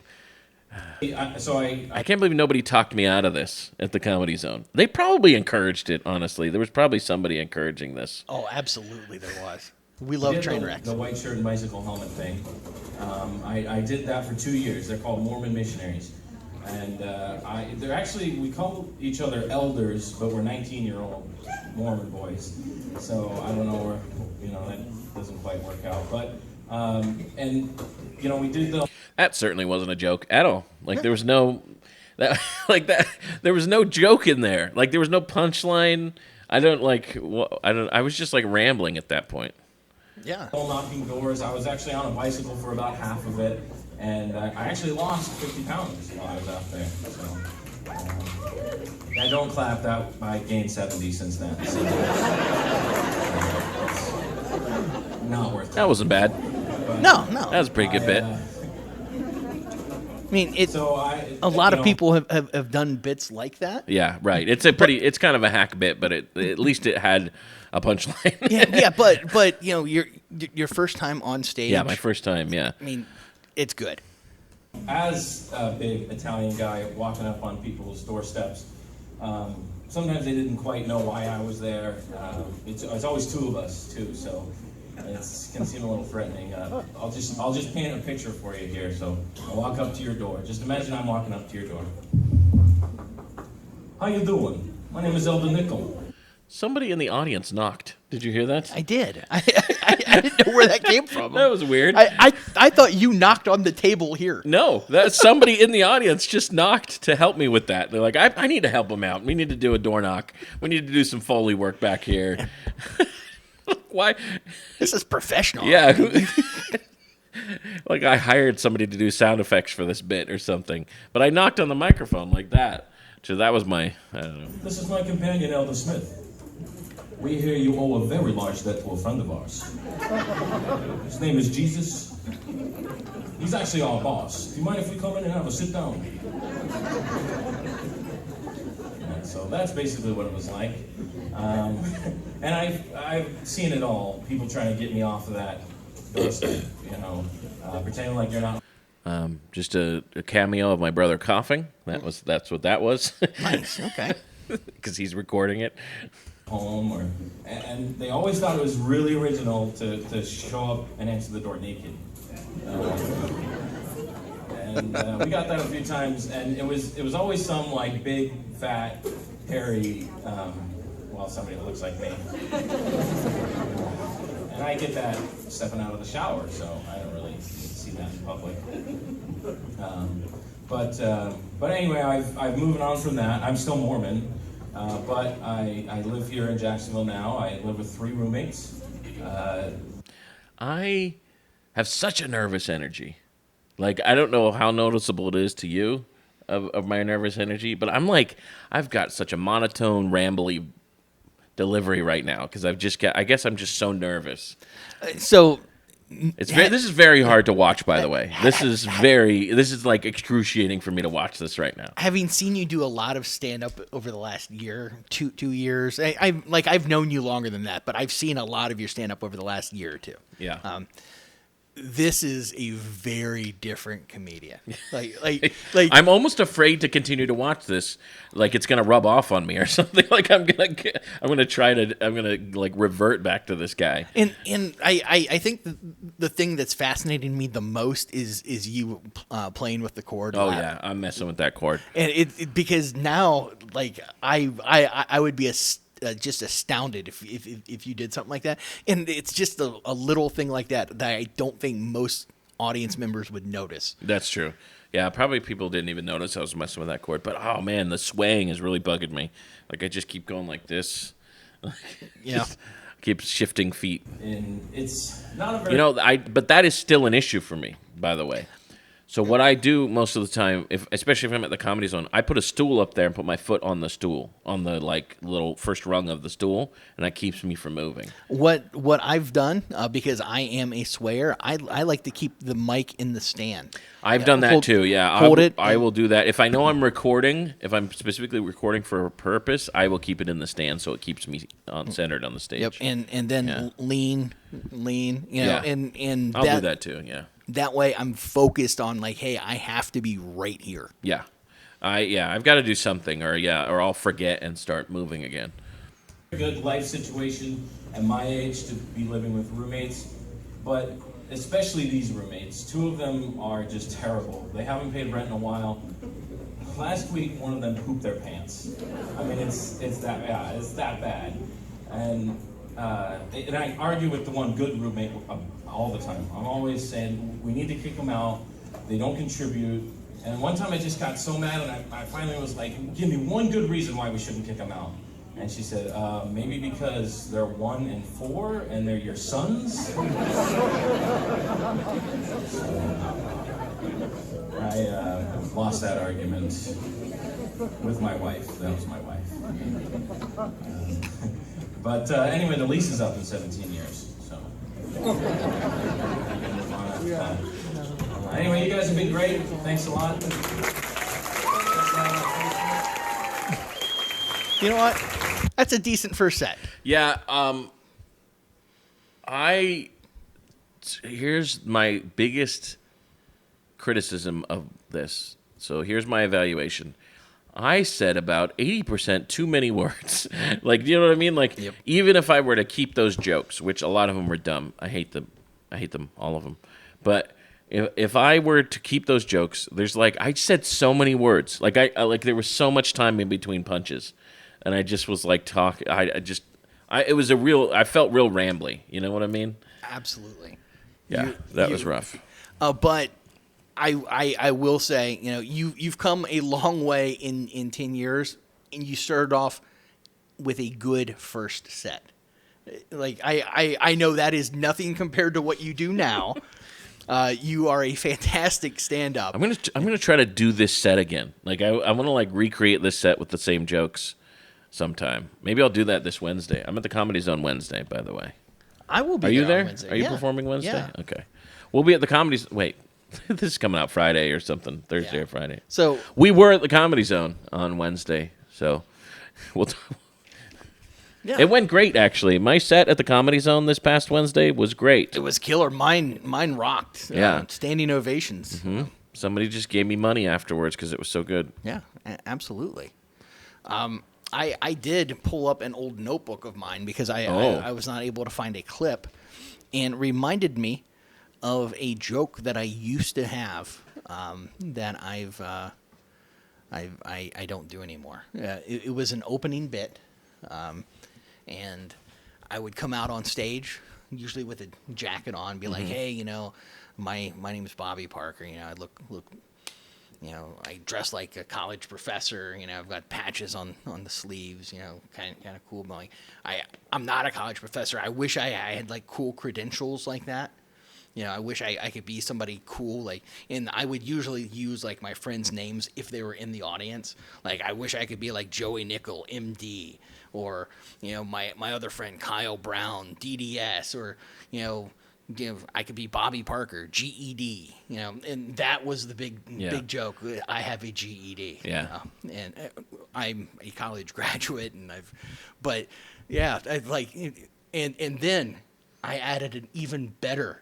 I can't believe nobody talked me out of this at the Comedy Zone. They probably encouraged it, honestly. There was probably somebody encouraging this. Oh, absolutely there was. We love train wrecks. The white shirt and bicycle helmet thing. I did that for 2 years. They're called Mormon missionaries. And they're actually, we call each other elders, but we're 19-year-old Mormon boys. So I don't know where, that doesn't quite work out. But, we did the... That certainly wasn't a joke at all. Like there was no, there was no joke in there. Like there was no punchline. I was just like rambling at that point. Yeah. Knocking doors. I was actually on a bicycle for about half of it, and I actually lost 50 pounds while I was out there. So Yeah, don't clap. That I gained 70 since then. So, not worth it. That wasn't bad. No. That was a pretty good bit. I mean, a lot of people have done bits like that. Yeah, right. It's kind of a hack bit, but at least it had a punchline. yeah, but you know, your first time on stage. Yeah, my first time. Yeah. I mean, it's good. As a big Italian guy walking up on people's doorsteps, sometimes they didn't quite know why I was there. It's always two of us too, so it can seem a little threatening. I'll just paint a picture for you here. So I walk up to your door. Just imagine I'm walking up to your door. How you doing? My name is Elder Nickel. Somebody in the audience knocked. Did you hear that? I did. I didn't know where that came from. That was weird. I thought you knocked on the table here. No, that somebody in the audience just knocked to help me with that. They're like, I need to help them out. We need to do a door knock. We need to do some Foley work back here. Why? This is professional. Yeah. Like I hired somebody to do sound effects for this bit or something. But I knocked on the microphone like that. So that was I don't know. This is my companion, Elder Smith. We hear you owe a very large debt to a friend of ours. His name is Jesus. He's actually our boss. Do you mind if we come in and have a sit down? And so that's basically what it was like. And I've seen it all. People trying to get me off of that doorstep, pretending like you're not. Just a cameo of my brother coughing. That's what that was. Nice. Okay. Because he's recording it. Home and they always thought it was really original to show up and answer the door naked. We got that a few times, and it was always some like big, fat, hairy, somebody that looks like me. And I get that stepping out of the shower, so I don't really see that in public. But anyway, I've moved on from that. I'm still Mormon. But I live here in Jacksonville now. I live with 3 roommates. I have such a nervous energy. Like, I don't know how noticeable it is to you of my nervous energy, but I've got such a monotone, rambly delivery right now because I guess I'm just so nervous. So this is very hard to watch, by the way. This is like excruciating for me to watch this right now. Having seen you do a lot of stand-up over the last year, 2 years, I've known you longer than that, but I've seen a lot of your stand-up over the last year or two. Yeah. This is a very different comedian. Like I'm almost afraid to continue to watch this. Like it's gonna rub off on me or something. Like I'm gonna revert back to this guy. And I think the thing that's fascinating me the most is you playing with the chord. Oh yeah, I'm messing with that chord. And it because now like I would be just astounded if you did something like that, and it's just a little thing like that I don't think most audience members would notice. That's true. Yeah, probably people didn't even notice I was messing with that chord. But oh man, the swaying is really bugging me. Like I just keep going like this. Yeah, keep shifting feet. And it's not a very but that is still an issue for me, by the way. So what I do most of the time, especially if I'm at the Comedy Zone, I put a stool up there and put my foot on the stool, on the like little first rung of the stool, and that keeps me from moving. What I've done, because I am a swayer, I like to keep the mic in the stand. I've done that too, yeah. I will do that. If I know I'm recording, if I'm specifically recording for a purpose, I will keep it in the stand so it keeps me centered on the stage. Yep, and then lean, and I'll do that too, yeah. That way I'm focused on like, hey, I have to be right here. Yeah. I've got to do something or I'll forget and start moving again. Good life situation at my age to be living with roommates, but especially these roommates. 2 of them are just terrible. They haven't paid rent in a while. Last week, one of them pooped their pants. I mean, it's that bad. And I argue with the one good roommate all the time. I'm always saying, we need to kick them out. They don't contribute. And one time I just got so mad, and I finally was like, give me one good reason why we shouldn't kick them out. And she said, maybe because they're 1 and 4, and they're your sons? I lost that argument. with my wife. That was my wife. But anyway, the lease is up in 17 years. So. Anyway, you guys have been great. Thanks a lot. You know what? That's a decent first set. Yeah. Here's my biggest criticism of this. So here's my evaluation. I said about 80% too many words. Like, you know what I mean? Like, even if I were to keep those jokes, which a lot of them were dumb. I hate them, all of them. But if I were to keep those jokes, there's like, I said so many words. Like, like there was so much time in between punches. And I just was like talking. I felt real rambly. You know what I mean? Absolutely. Yeah, that was rough. But I will say, you know, you've come a long way in 10 years, and you started off with a good first set. Like I know that is nothing compared to what you do now. You are a fantastic stand-up. I'm gonna try to do this set again. Like I want to like recreate this set with the same jokes sometime. Maybe I'll do that this Wednesday. I'm at the Comedy Zone Wednesday, by the way. I will be. Are you there? On Wednesday. Are you performing Wednesday? Yeah. Okay. We'll be at the Comedy Zone. Wait, this is coming out Friday or something. Thursday or Friday. So we were at the Comedy Zone on Wednesday. So we'll. Yeah. It went great, actually. My set at the Comedy Zone this past Wednesday was great. It was killer. Mine rocked. Yeah. Standing ovations. Mm-hmm. Somebody just gave me money afterwards because it was so good. Yeah, absolutely. I did pull up an old notebook of mine because I was not able to find a clip, and reminded me of a joke that I used to have that I don't do anymore. It was an opening bit, and I would come out on stage, usually with a jacket on, be like, hey, you know, my name is Bobby Parker. You know, I look. You know, I dress like a college professor. You know, I've got patches on the sleeves. You know, kind of cool. But like, I'm not a college professor. I wish I had like cool credentials like that. You know, I wish I could be somebody cool. Like, and I would usually use like my friends' names if they were in the audience. Like, I wish I could be like Joey Nickel, MD, or you know, my other friend Kyle Brown, DDS, or you know, I could be Bobby Parker, GED, you know, and that was the big joke. I have a GED, yeah, you know, and I'm a college graduate, and and then I added an even better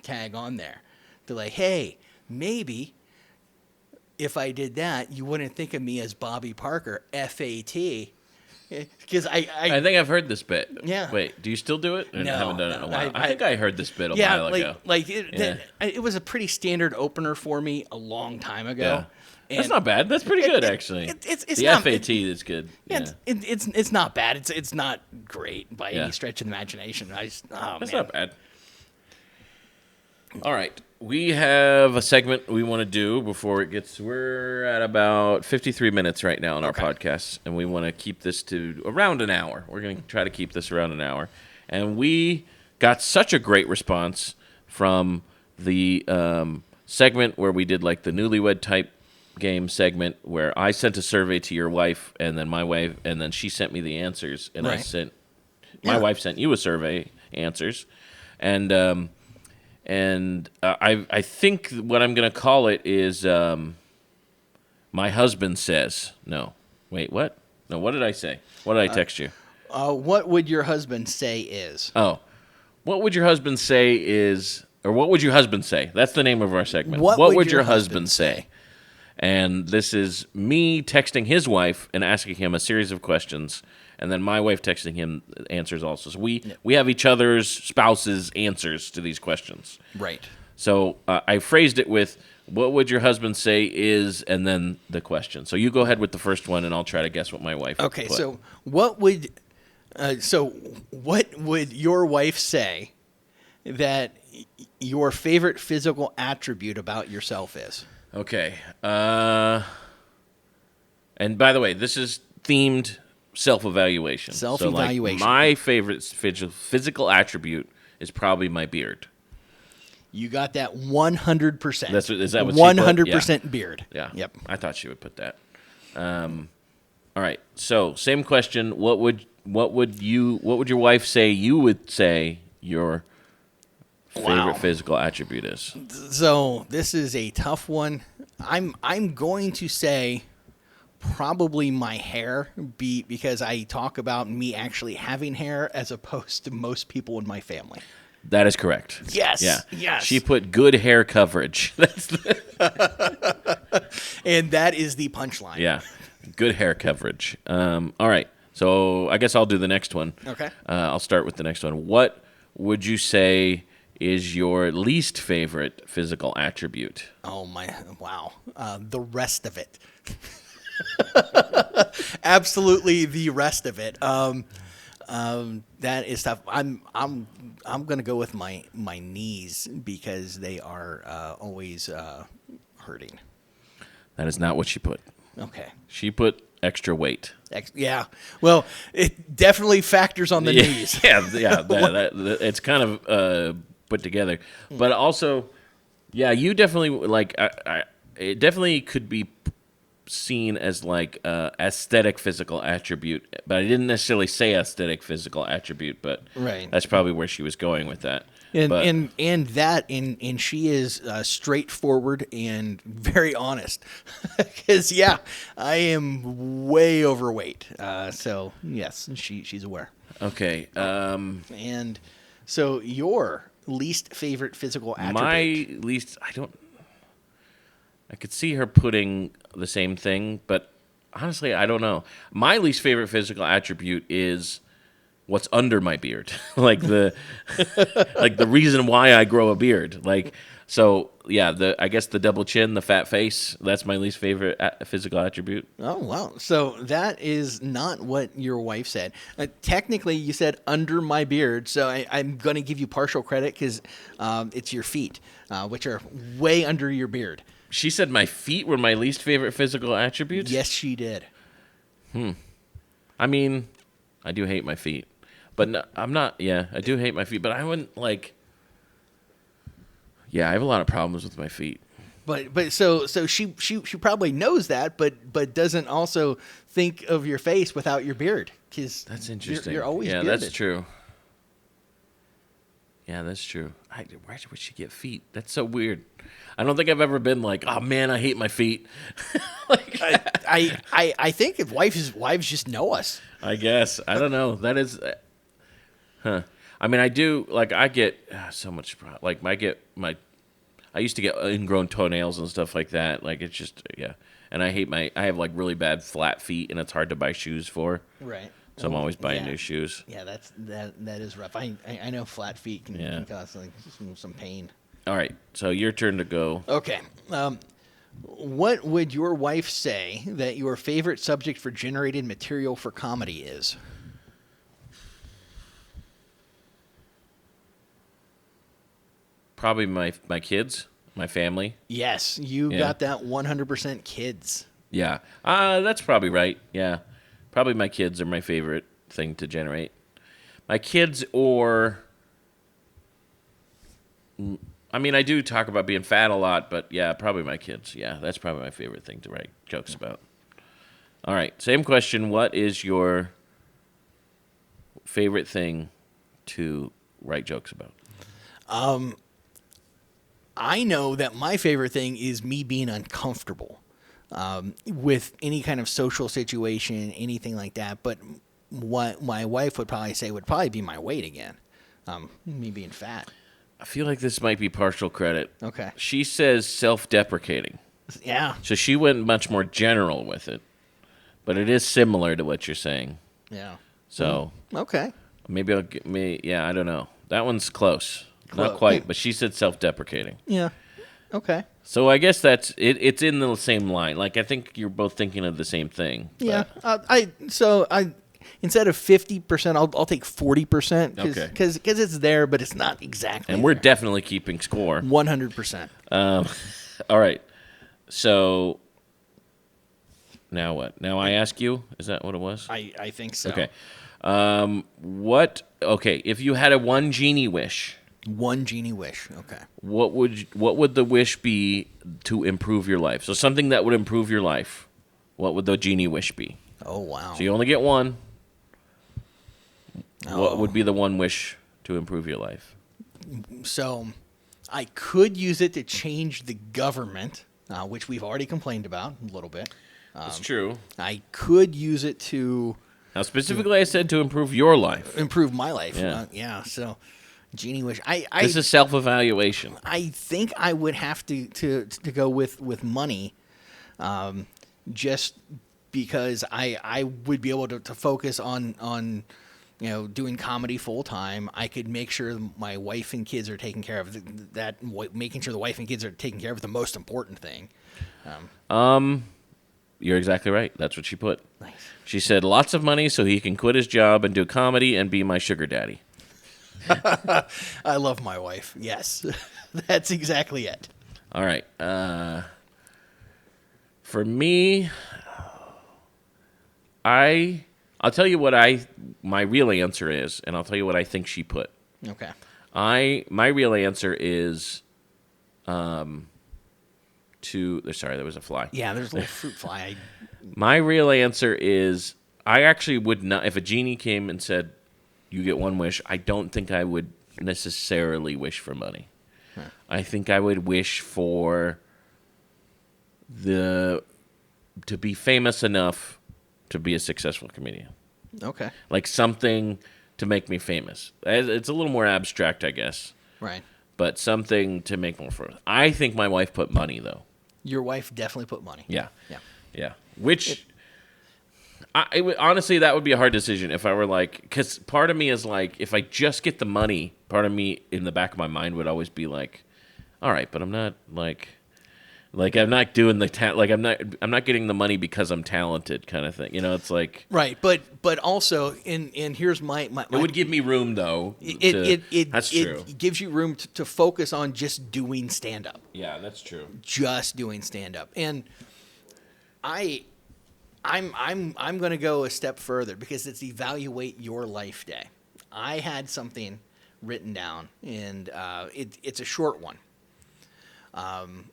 tag on there. They're like, hey, maybe if I did that, you wouldn't think of me as Bobby Parker, FAT. Because I think I've heard this bit. Yeah. Wait, do you still do it? No. I haven't done it in a while. I think I heard this bit a while ago. It was a pretty standard opener for me a long time ago. Yeah. And that's not bad. That's pretty good, actually. It's the not, FAT is good. Yeah. It's not bad. It's not great by any stretch of the imagination. That's not bad. All right. We have a segment we want to do before it gets... We're at about 53 minutes right now on our podcast, and we want to keep this to around an hour. We're going to try to keep this around an hour. And we got such a great response from the segment where we did like the newlywed type game segment where I sent a survey to your wife, and then my wife, and then she sent me the answers, and my wife sent you a survey answers, and I think what I'm going to call it is my husband says. No. Wait, what? No, what did I say? What did I text you? What would your husband say is? Oh. What would your husband say is, or what would your husband say? That's the name of our segment. What would your husband say? And this is me texting his wife and asking him a series of questions, and then my wife texting him answers also. So we have each other's spouses' answers to these questions. Right. So I phrased it with, what would your husband say is, and then the question. So you go ahead with the first one, and I'll try to guess what my wife would put. So what would your wife say that your favorite physical attribute about yourself is? Okay. And by the way, this is themed self-evaluation. Self-evaluation. So my favorite physical attribute is probably my beard. You got that 100%. Is that what 100% beard. Yeah. Yep. I thought she would put that. All right. So same question. What would your wife say you would say your favorite physical attribute is? So this is a tough one. I'm going to say probably my hair, because I talk about me actually having hair as opposed to most people in my family. That is correct. Yes. Yeah. Yes. She put good hair coverage. And that is the punchline. Yeah. Good hair coverage. All right. So I guess I'll do the next one. Okay. I'll start with the next one. What would you say is your least favorite physical attribute? Oh my! Wow. The rest of it. Absolutely, the rest of it. That is tough. I'm gonna go with my knees because they are always hurting. That is not what she put. Okay. She put extra weight. Yeah. Well, it definitely factors on the knees. Yeah. It's kind of put together, but also, yeah, you definitely like. It definitely could be seen as like aesthetic physical attribute, but I didn't necessarily say aesthetic physical attribute, but Right. that's probably where she was going with that. And she is straightforward and very honest, because I am way overweight. So yes, she's aware. Okay. And so your least favorite physical attribute? My least, I could see her putting the same thing, but honestly, I don't know. My least favorite physical attribute is what's under my beard, like the reason why I grow a beard. Like, so yeah, I guess the double chin, the fat face. That's my least favorite physical attribute. Oh wow! So that is not what your wife said. Technically, you said under my beard, so I'm going to give you partial credit because it's your feet, which are way under your beard. She said my feet were my least favorite physical attribute? Yes, she did. I mean, I do hate my feet. But no, I'm not, yeah, I do hate my feet. But I wouldn't, like, yeah, I have a lot of problems with my feet. But so she probably knows that, but doesn't also think of your face without your beard. Cause that's interesting. You're always bearded. That's true. Yeah, that's true. Why would she get feet? That's so weird. I don't think I've ever been like, oh man, I hate my feet. Like, I think if wives just know us. I guess. I don't know. That is, huh? I mean, I do like I get so much like I used to get ingrown toenails and stuff like that. Like it's just and I have like really bad flat feet and it's hard to buy shoes for. Right. So I'm always buying new shoes. Yeah, that is rough. I know flat feet can cause like some pain. All right, so your turn to go. Okay. What would your wife say that your favorite subject for generated material for comedy is? Probably my kids, my family. Yes, you got that 100% kids. Yeah, that's probably right. Yeah, probably my kids are my favorite thing to generate. My kids or... I mean, I do talk about being fat a lot, but yeah, probably my kids. Yeah, that's probably my favorite thing to write jokes about. All right, same question. What is your favorite thing to write jokes about? I know that my favorite thing is me being uncomfortable with any kind of social situation, anything like that. But what my wife would probably say would probably be my weight again, me being fat. I feel like this might be partial credit. Okay. She says self-deprecating. Yeah. So she went much more general with it. But it is similar to what you're saying. Yeah. So. Okay. Maybe I'll get me. Yeah, I don't know. That one's close. Not quite, but she said self-deprecating. Yeah. Okay. So I guess that's it. It's in the same line. Like I think you're both thinking of the same thing. Yeah. I instead of 50%, I'll take 40%. Because it's there, but it's not exactly. And we're definitely keeping score. 100%. All right. So now what? Now I ask you. Is that what it was? I think so. Okay. Okay. If you had a one genie wish. One genie wish. Okay. What would the wish be to improve your life? So something that would improve your life. what would the genie wish be? Oh, wow. So you only get one. Oh. What would be the one wish to improve your life? So I could use it to change the government, which we've already complained about a little bit. That's true. I could use it to Now, specifically, I said to improve your life. improve my life. Yeah. So genie wish. This is self-evaluation. I think I would have to go with money, just because I would be able to focus on doing comedy full time. I could make sure my wife and kids are taken care of. Making sure the wife and kids are taken care of is the most important thing. You're exactly right. That's what she put. Nice. She said lots of money so he can quit his job and do comedy and be my sugar daddy. I love my wife. Yes, that's exactly it. All right. For me, I'll tell you what my real answer is, and I'll tell you what I think she put. Okay. My real answer is sorry, there was a fly. Yeah, there's a little fruit fly. My real answer is I actually would not, if a genie came and said, you get one wish, I don't think I would necessarily wish for money. Huh. I think I would wish for to be famous enough to be a successful comedian. Okay. Like something to make me famous. It's a little more abstract, I guess. Right. But something to make more famous. I think my wife put money, though. Your wife definitely put money. Yeah. Yeah. Yeah. Which, honestly, that would be a hard decision if I were like, because part of me is like, if I just get the money, part of me in the back of my mind would always be like, all right, but I'm not like I'm not doing I'm not getting the money because I'm talented kind of thing. It's like right, but also and here's my it would give me room though. That's true. It gives you room to focus on just doing stand up. Yeah, that's true. Just doing stand up, and I'm going to go a step further because it's evaluate your life day. I had something written down, and it's a short one.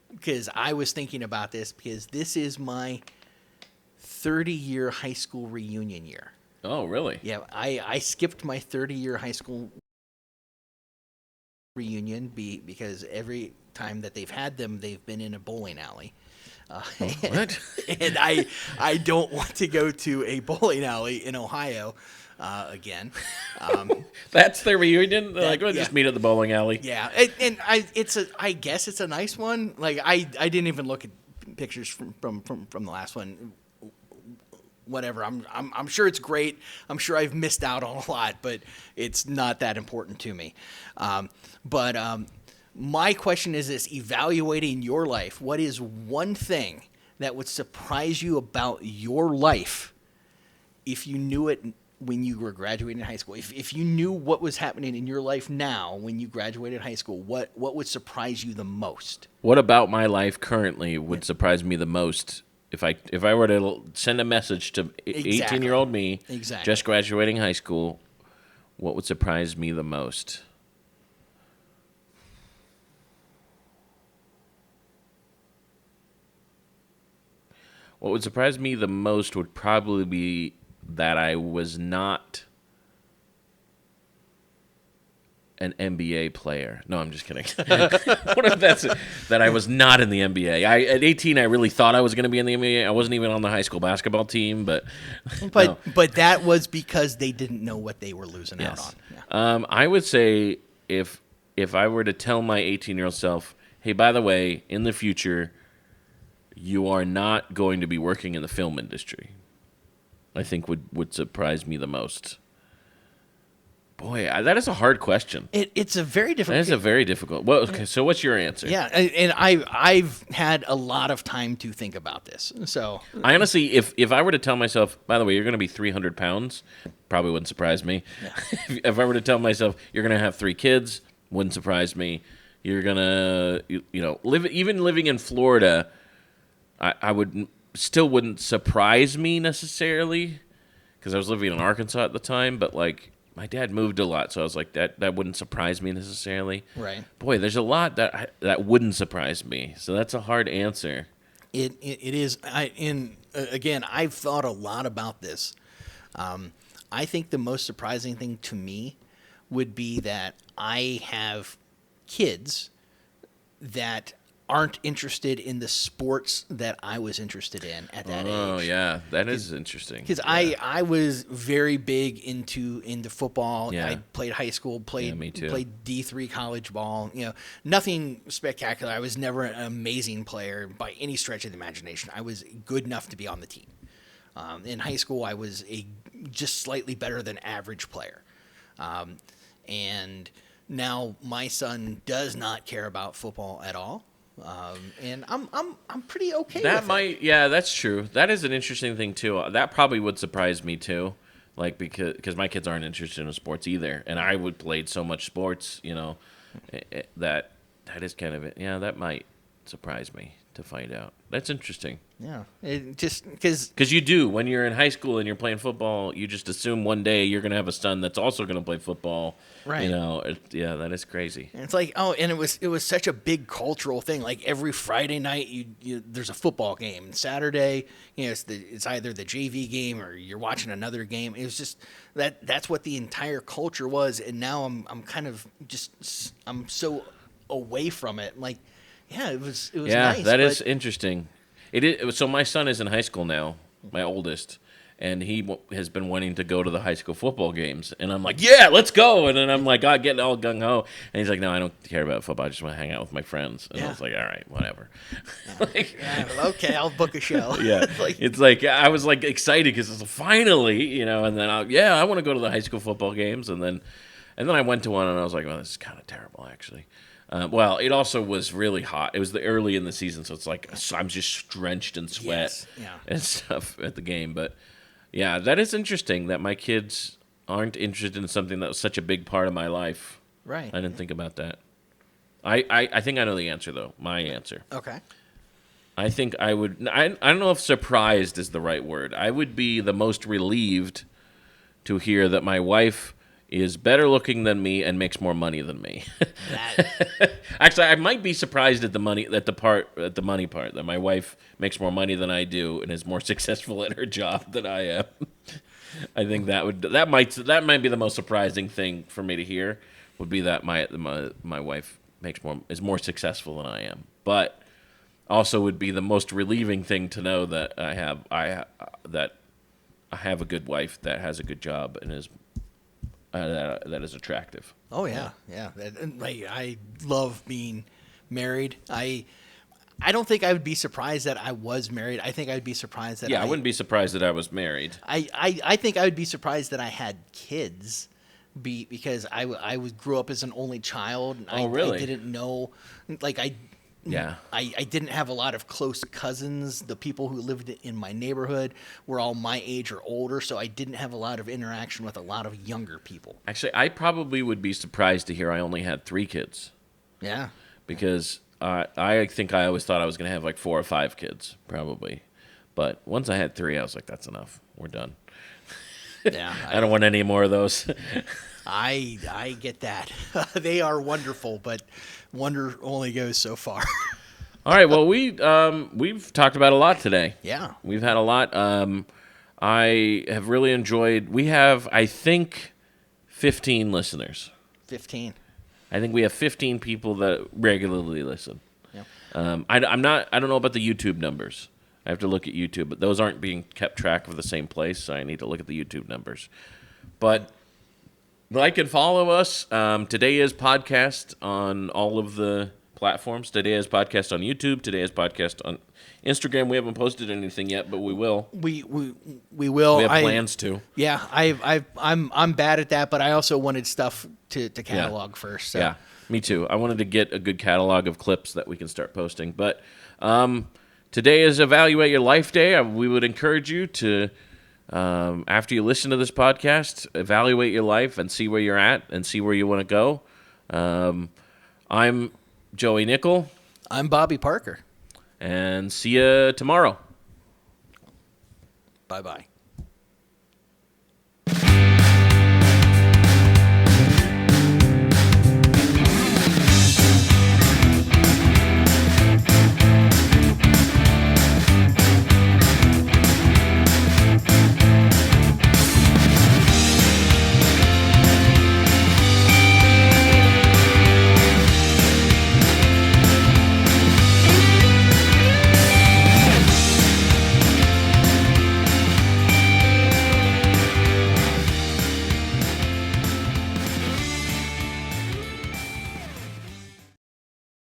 Because I was thinking about this because this is my 30-year high school reunion year. Oh, really? Yeah, I skipped my 30-year high school reunion because every time that they've had them, they've been in a bowling alley. What? And I don't want to go to a bowling alley in Ohio again. That's their reunion. They're like, we'll just meet at the bowling alley. Yeah, and I guess it's a nice one. Like I didn't even look at pictures from the last one. Whatever. I'm sure it's great. I'm sure I've missed out on a lot, but it's not that important to me. My question is this: evaluating your life. What is one thing that would surprise you about your life if you knew it when you were graduating high school? If you knew what was happening in your life now when you graduated high school, what would surprise you the most? What about my life currently would surprise me the most? If I were to send a message to 18-year-old me, just graduating high school, what would surprise me the most? What would surprise me the most would probably be that I was not an NBA player. No, I'm just kidding. What if that I was not in the NBA? At 18, I really thought I was going to be in the NBA. I wasn't even on the high school basketball team, but no. That was because they didn't know what they were losing out on. Yeah. I would say if I were to tell my 18-year-old self, hey, by the way, in the future, you are not going to be working in the film industry, I think would surprise me the most. Boy, that is a hard question. It's a very difficult. That is a very difficult. Well, okay, so what's your answer? Yeah, and I've had a lot of time to think about this. So I honestly, if I were to tell myself, by the way, you're going to be 300 pounds, probably wouldn't surprise me. Yeah. If I were to tell myself you're going to have 3 kids, wouldn't surprise me. You're gonna, living in Florida, I wouldn't surprise me necessarily because I was living in Arkansas at the time, but like. My dad moved a lot, so I was like, that wouldn't surprise me necessarily. Right. Boy, there's a lot that wouldn't surprise me, so that's a hard answer. It is. Again, I've thought a lot about this. I think the most surprising thing to me would be that I have kids that aren't interested in the sports that I was interested in at that age. Oh yeah, that is interesting. Because yeah. I was very big into football. Yeah. I played high school, me too. played D3 college ball. Nothing spectacular. I was never an amazing player by any stretch of the imagination. I was good enough to be on the team. In high school, I was just slightly better than average player. And now my son does not care about football at all. And I'm pretty okay with it. Yeah, that's true. That is an interesting thing too. That probably would surprise me too, like because my kids aren't interested in sports either, and I would played so much sports, that is kind of it. Yeah, that might surprise me to find out. That's interesting. Yeah, it just because you do when you're in high school and you're playing football, you just assume one day you're gonna have a son that's also gonna play football. Right. Yeah, that is crazy. And it's like, and it was such a big cultural thing. Like every Friday night, there's a football game, and Saturday, it's either the JV game or you're watching another game. It was just that's what the entire culture was. And now I'm kind of I'm so away from it. Like, yeah, it was Yeah, nice. that is interesting. It is. So my son is in high school now, my oldest, and he has been wanting to go to the high school football games. And I'm like, yeah, let's go. And then I'm like, getting all gung-ho. And he's like, no, I don't care about football. I just want to hang out with my friends. And I was like, all right, whatever. Okay, I'll book a show. Yeah. It's like, I was like excited because finally, and then I want to go to the high school football games. And then I went to one and I was like, well, this is kind of terrible, actually. Well, it also was really hot. It was early in the season, so it's like I'm just drenched in sweat and stuff at the game. But yeah, that is interesting that my kids aren't interested in something that was such a big part of my life. Right. I didn't think about that. I think I know the answer, though. My answer. Okay. I think I would. I don't know if surprised is the right word. I would be the most relieved to hear that my wife is better looking than me and makes more money than me. Actually, I might be surprised at the money part that my wife makes more money than I do and is more successful at her job than I am. I think that might be the most surprising thing for me to hear would be that my wife is more successful than I am. But also would be the most relieving thing to know that I have a good wife that has a good job and is that is attractive. Oh yeah. I love being married. I don't think I would be surprised that I was married. I think I'd be surprised that I wouldn't be surprised that I was married. I think I would be surprised that I had kids, because I grew up as an only child. And really? I didn't know, like I didn't have a lot of close cousins. The people who lived in my neighborhood were all my age or older, so I didn't have a lot of interaction with a lot of younger people. Actually, I probably would be surprised to hear I only had 3 kids. Yeah. Because I think I always thought I was going to have like 4 or 5 kids, probably. But once I had 3, I was like, that's enough. We're done. Yeah. I don't want any more of those. I get that. They are wonderful, but wonder only goes so far. All right. Well, we've talked about a lot today. Yeah. We've had a lot. I have really enjoyed. We have, I think, 15 listeners. 15. I think we have 15 people that regularly listen. Yeah. I don't know about the YouTube numbers. I have to look at YouTube, but those aren't being kept track of the same place, so I need to look at the YouTube numbers. But like and follow us. Today is podcast on all of the platforms. Today is podcast on YouTube. Today is podcast on Instagram. We haven't posted anything yet, but we will. We will. We have plans to. Yeah, I'm bad at that, but I also wanted stuff to catalog first. So. Yeah, me too. I wanted to get a good catalog of clips that we can start posting. But today is Evaluate Your Life Day. We would encourage you to, after you listen to this podcast, evaluate your life and see where you're at and see where you want to go. I'm Joey Nickel. I'm Bobby Parker. And see you tomorrow. Bye-bye.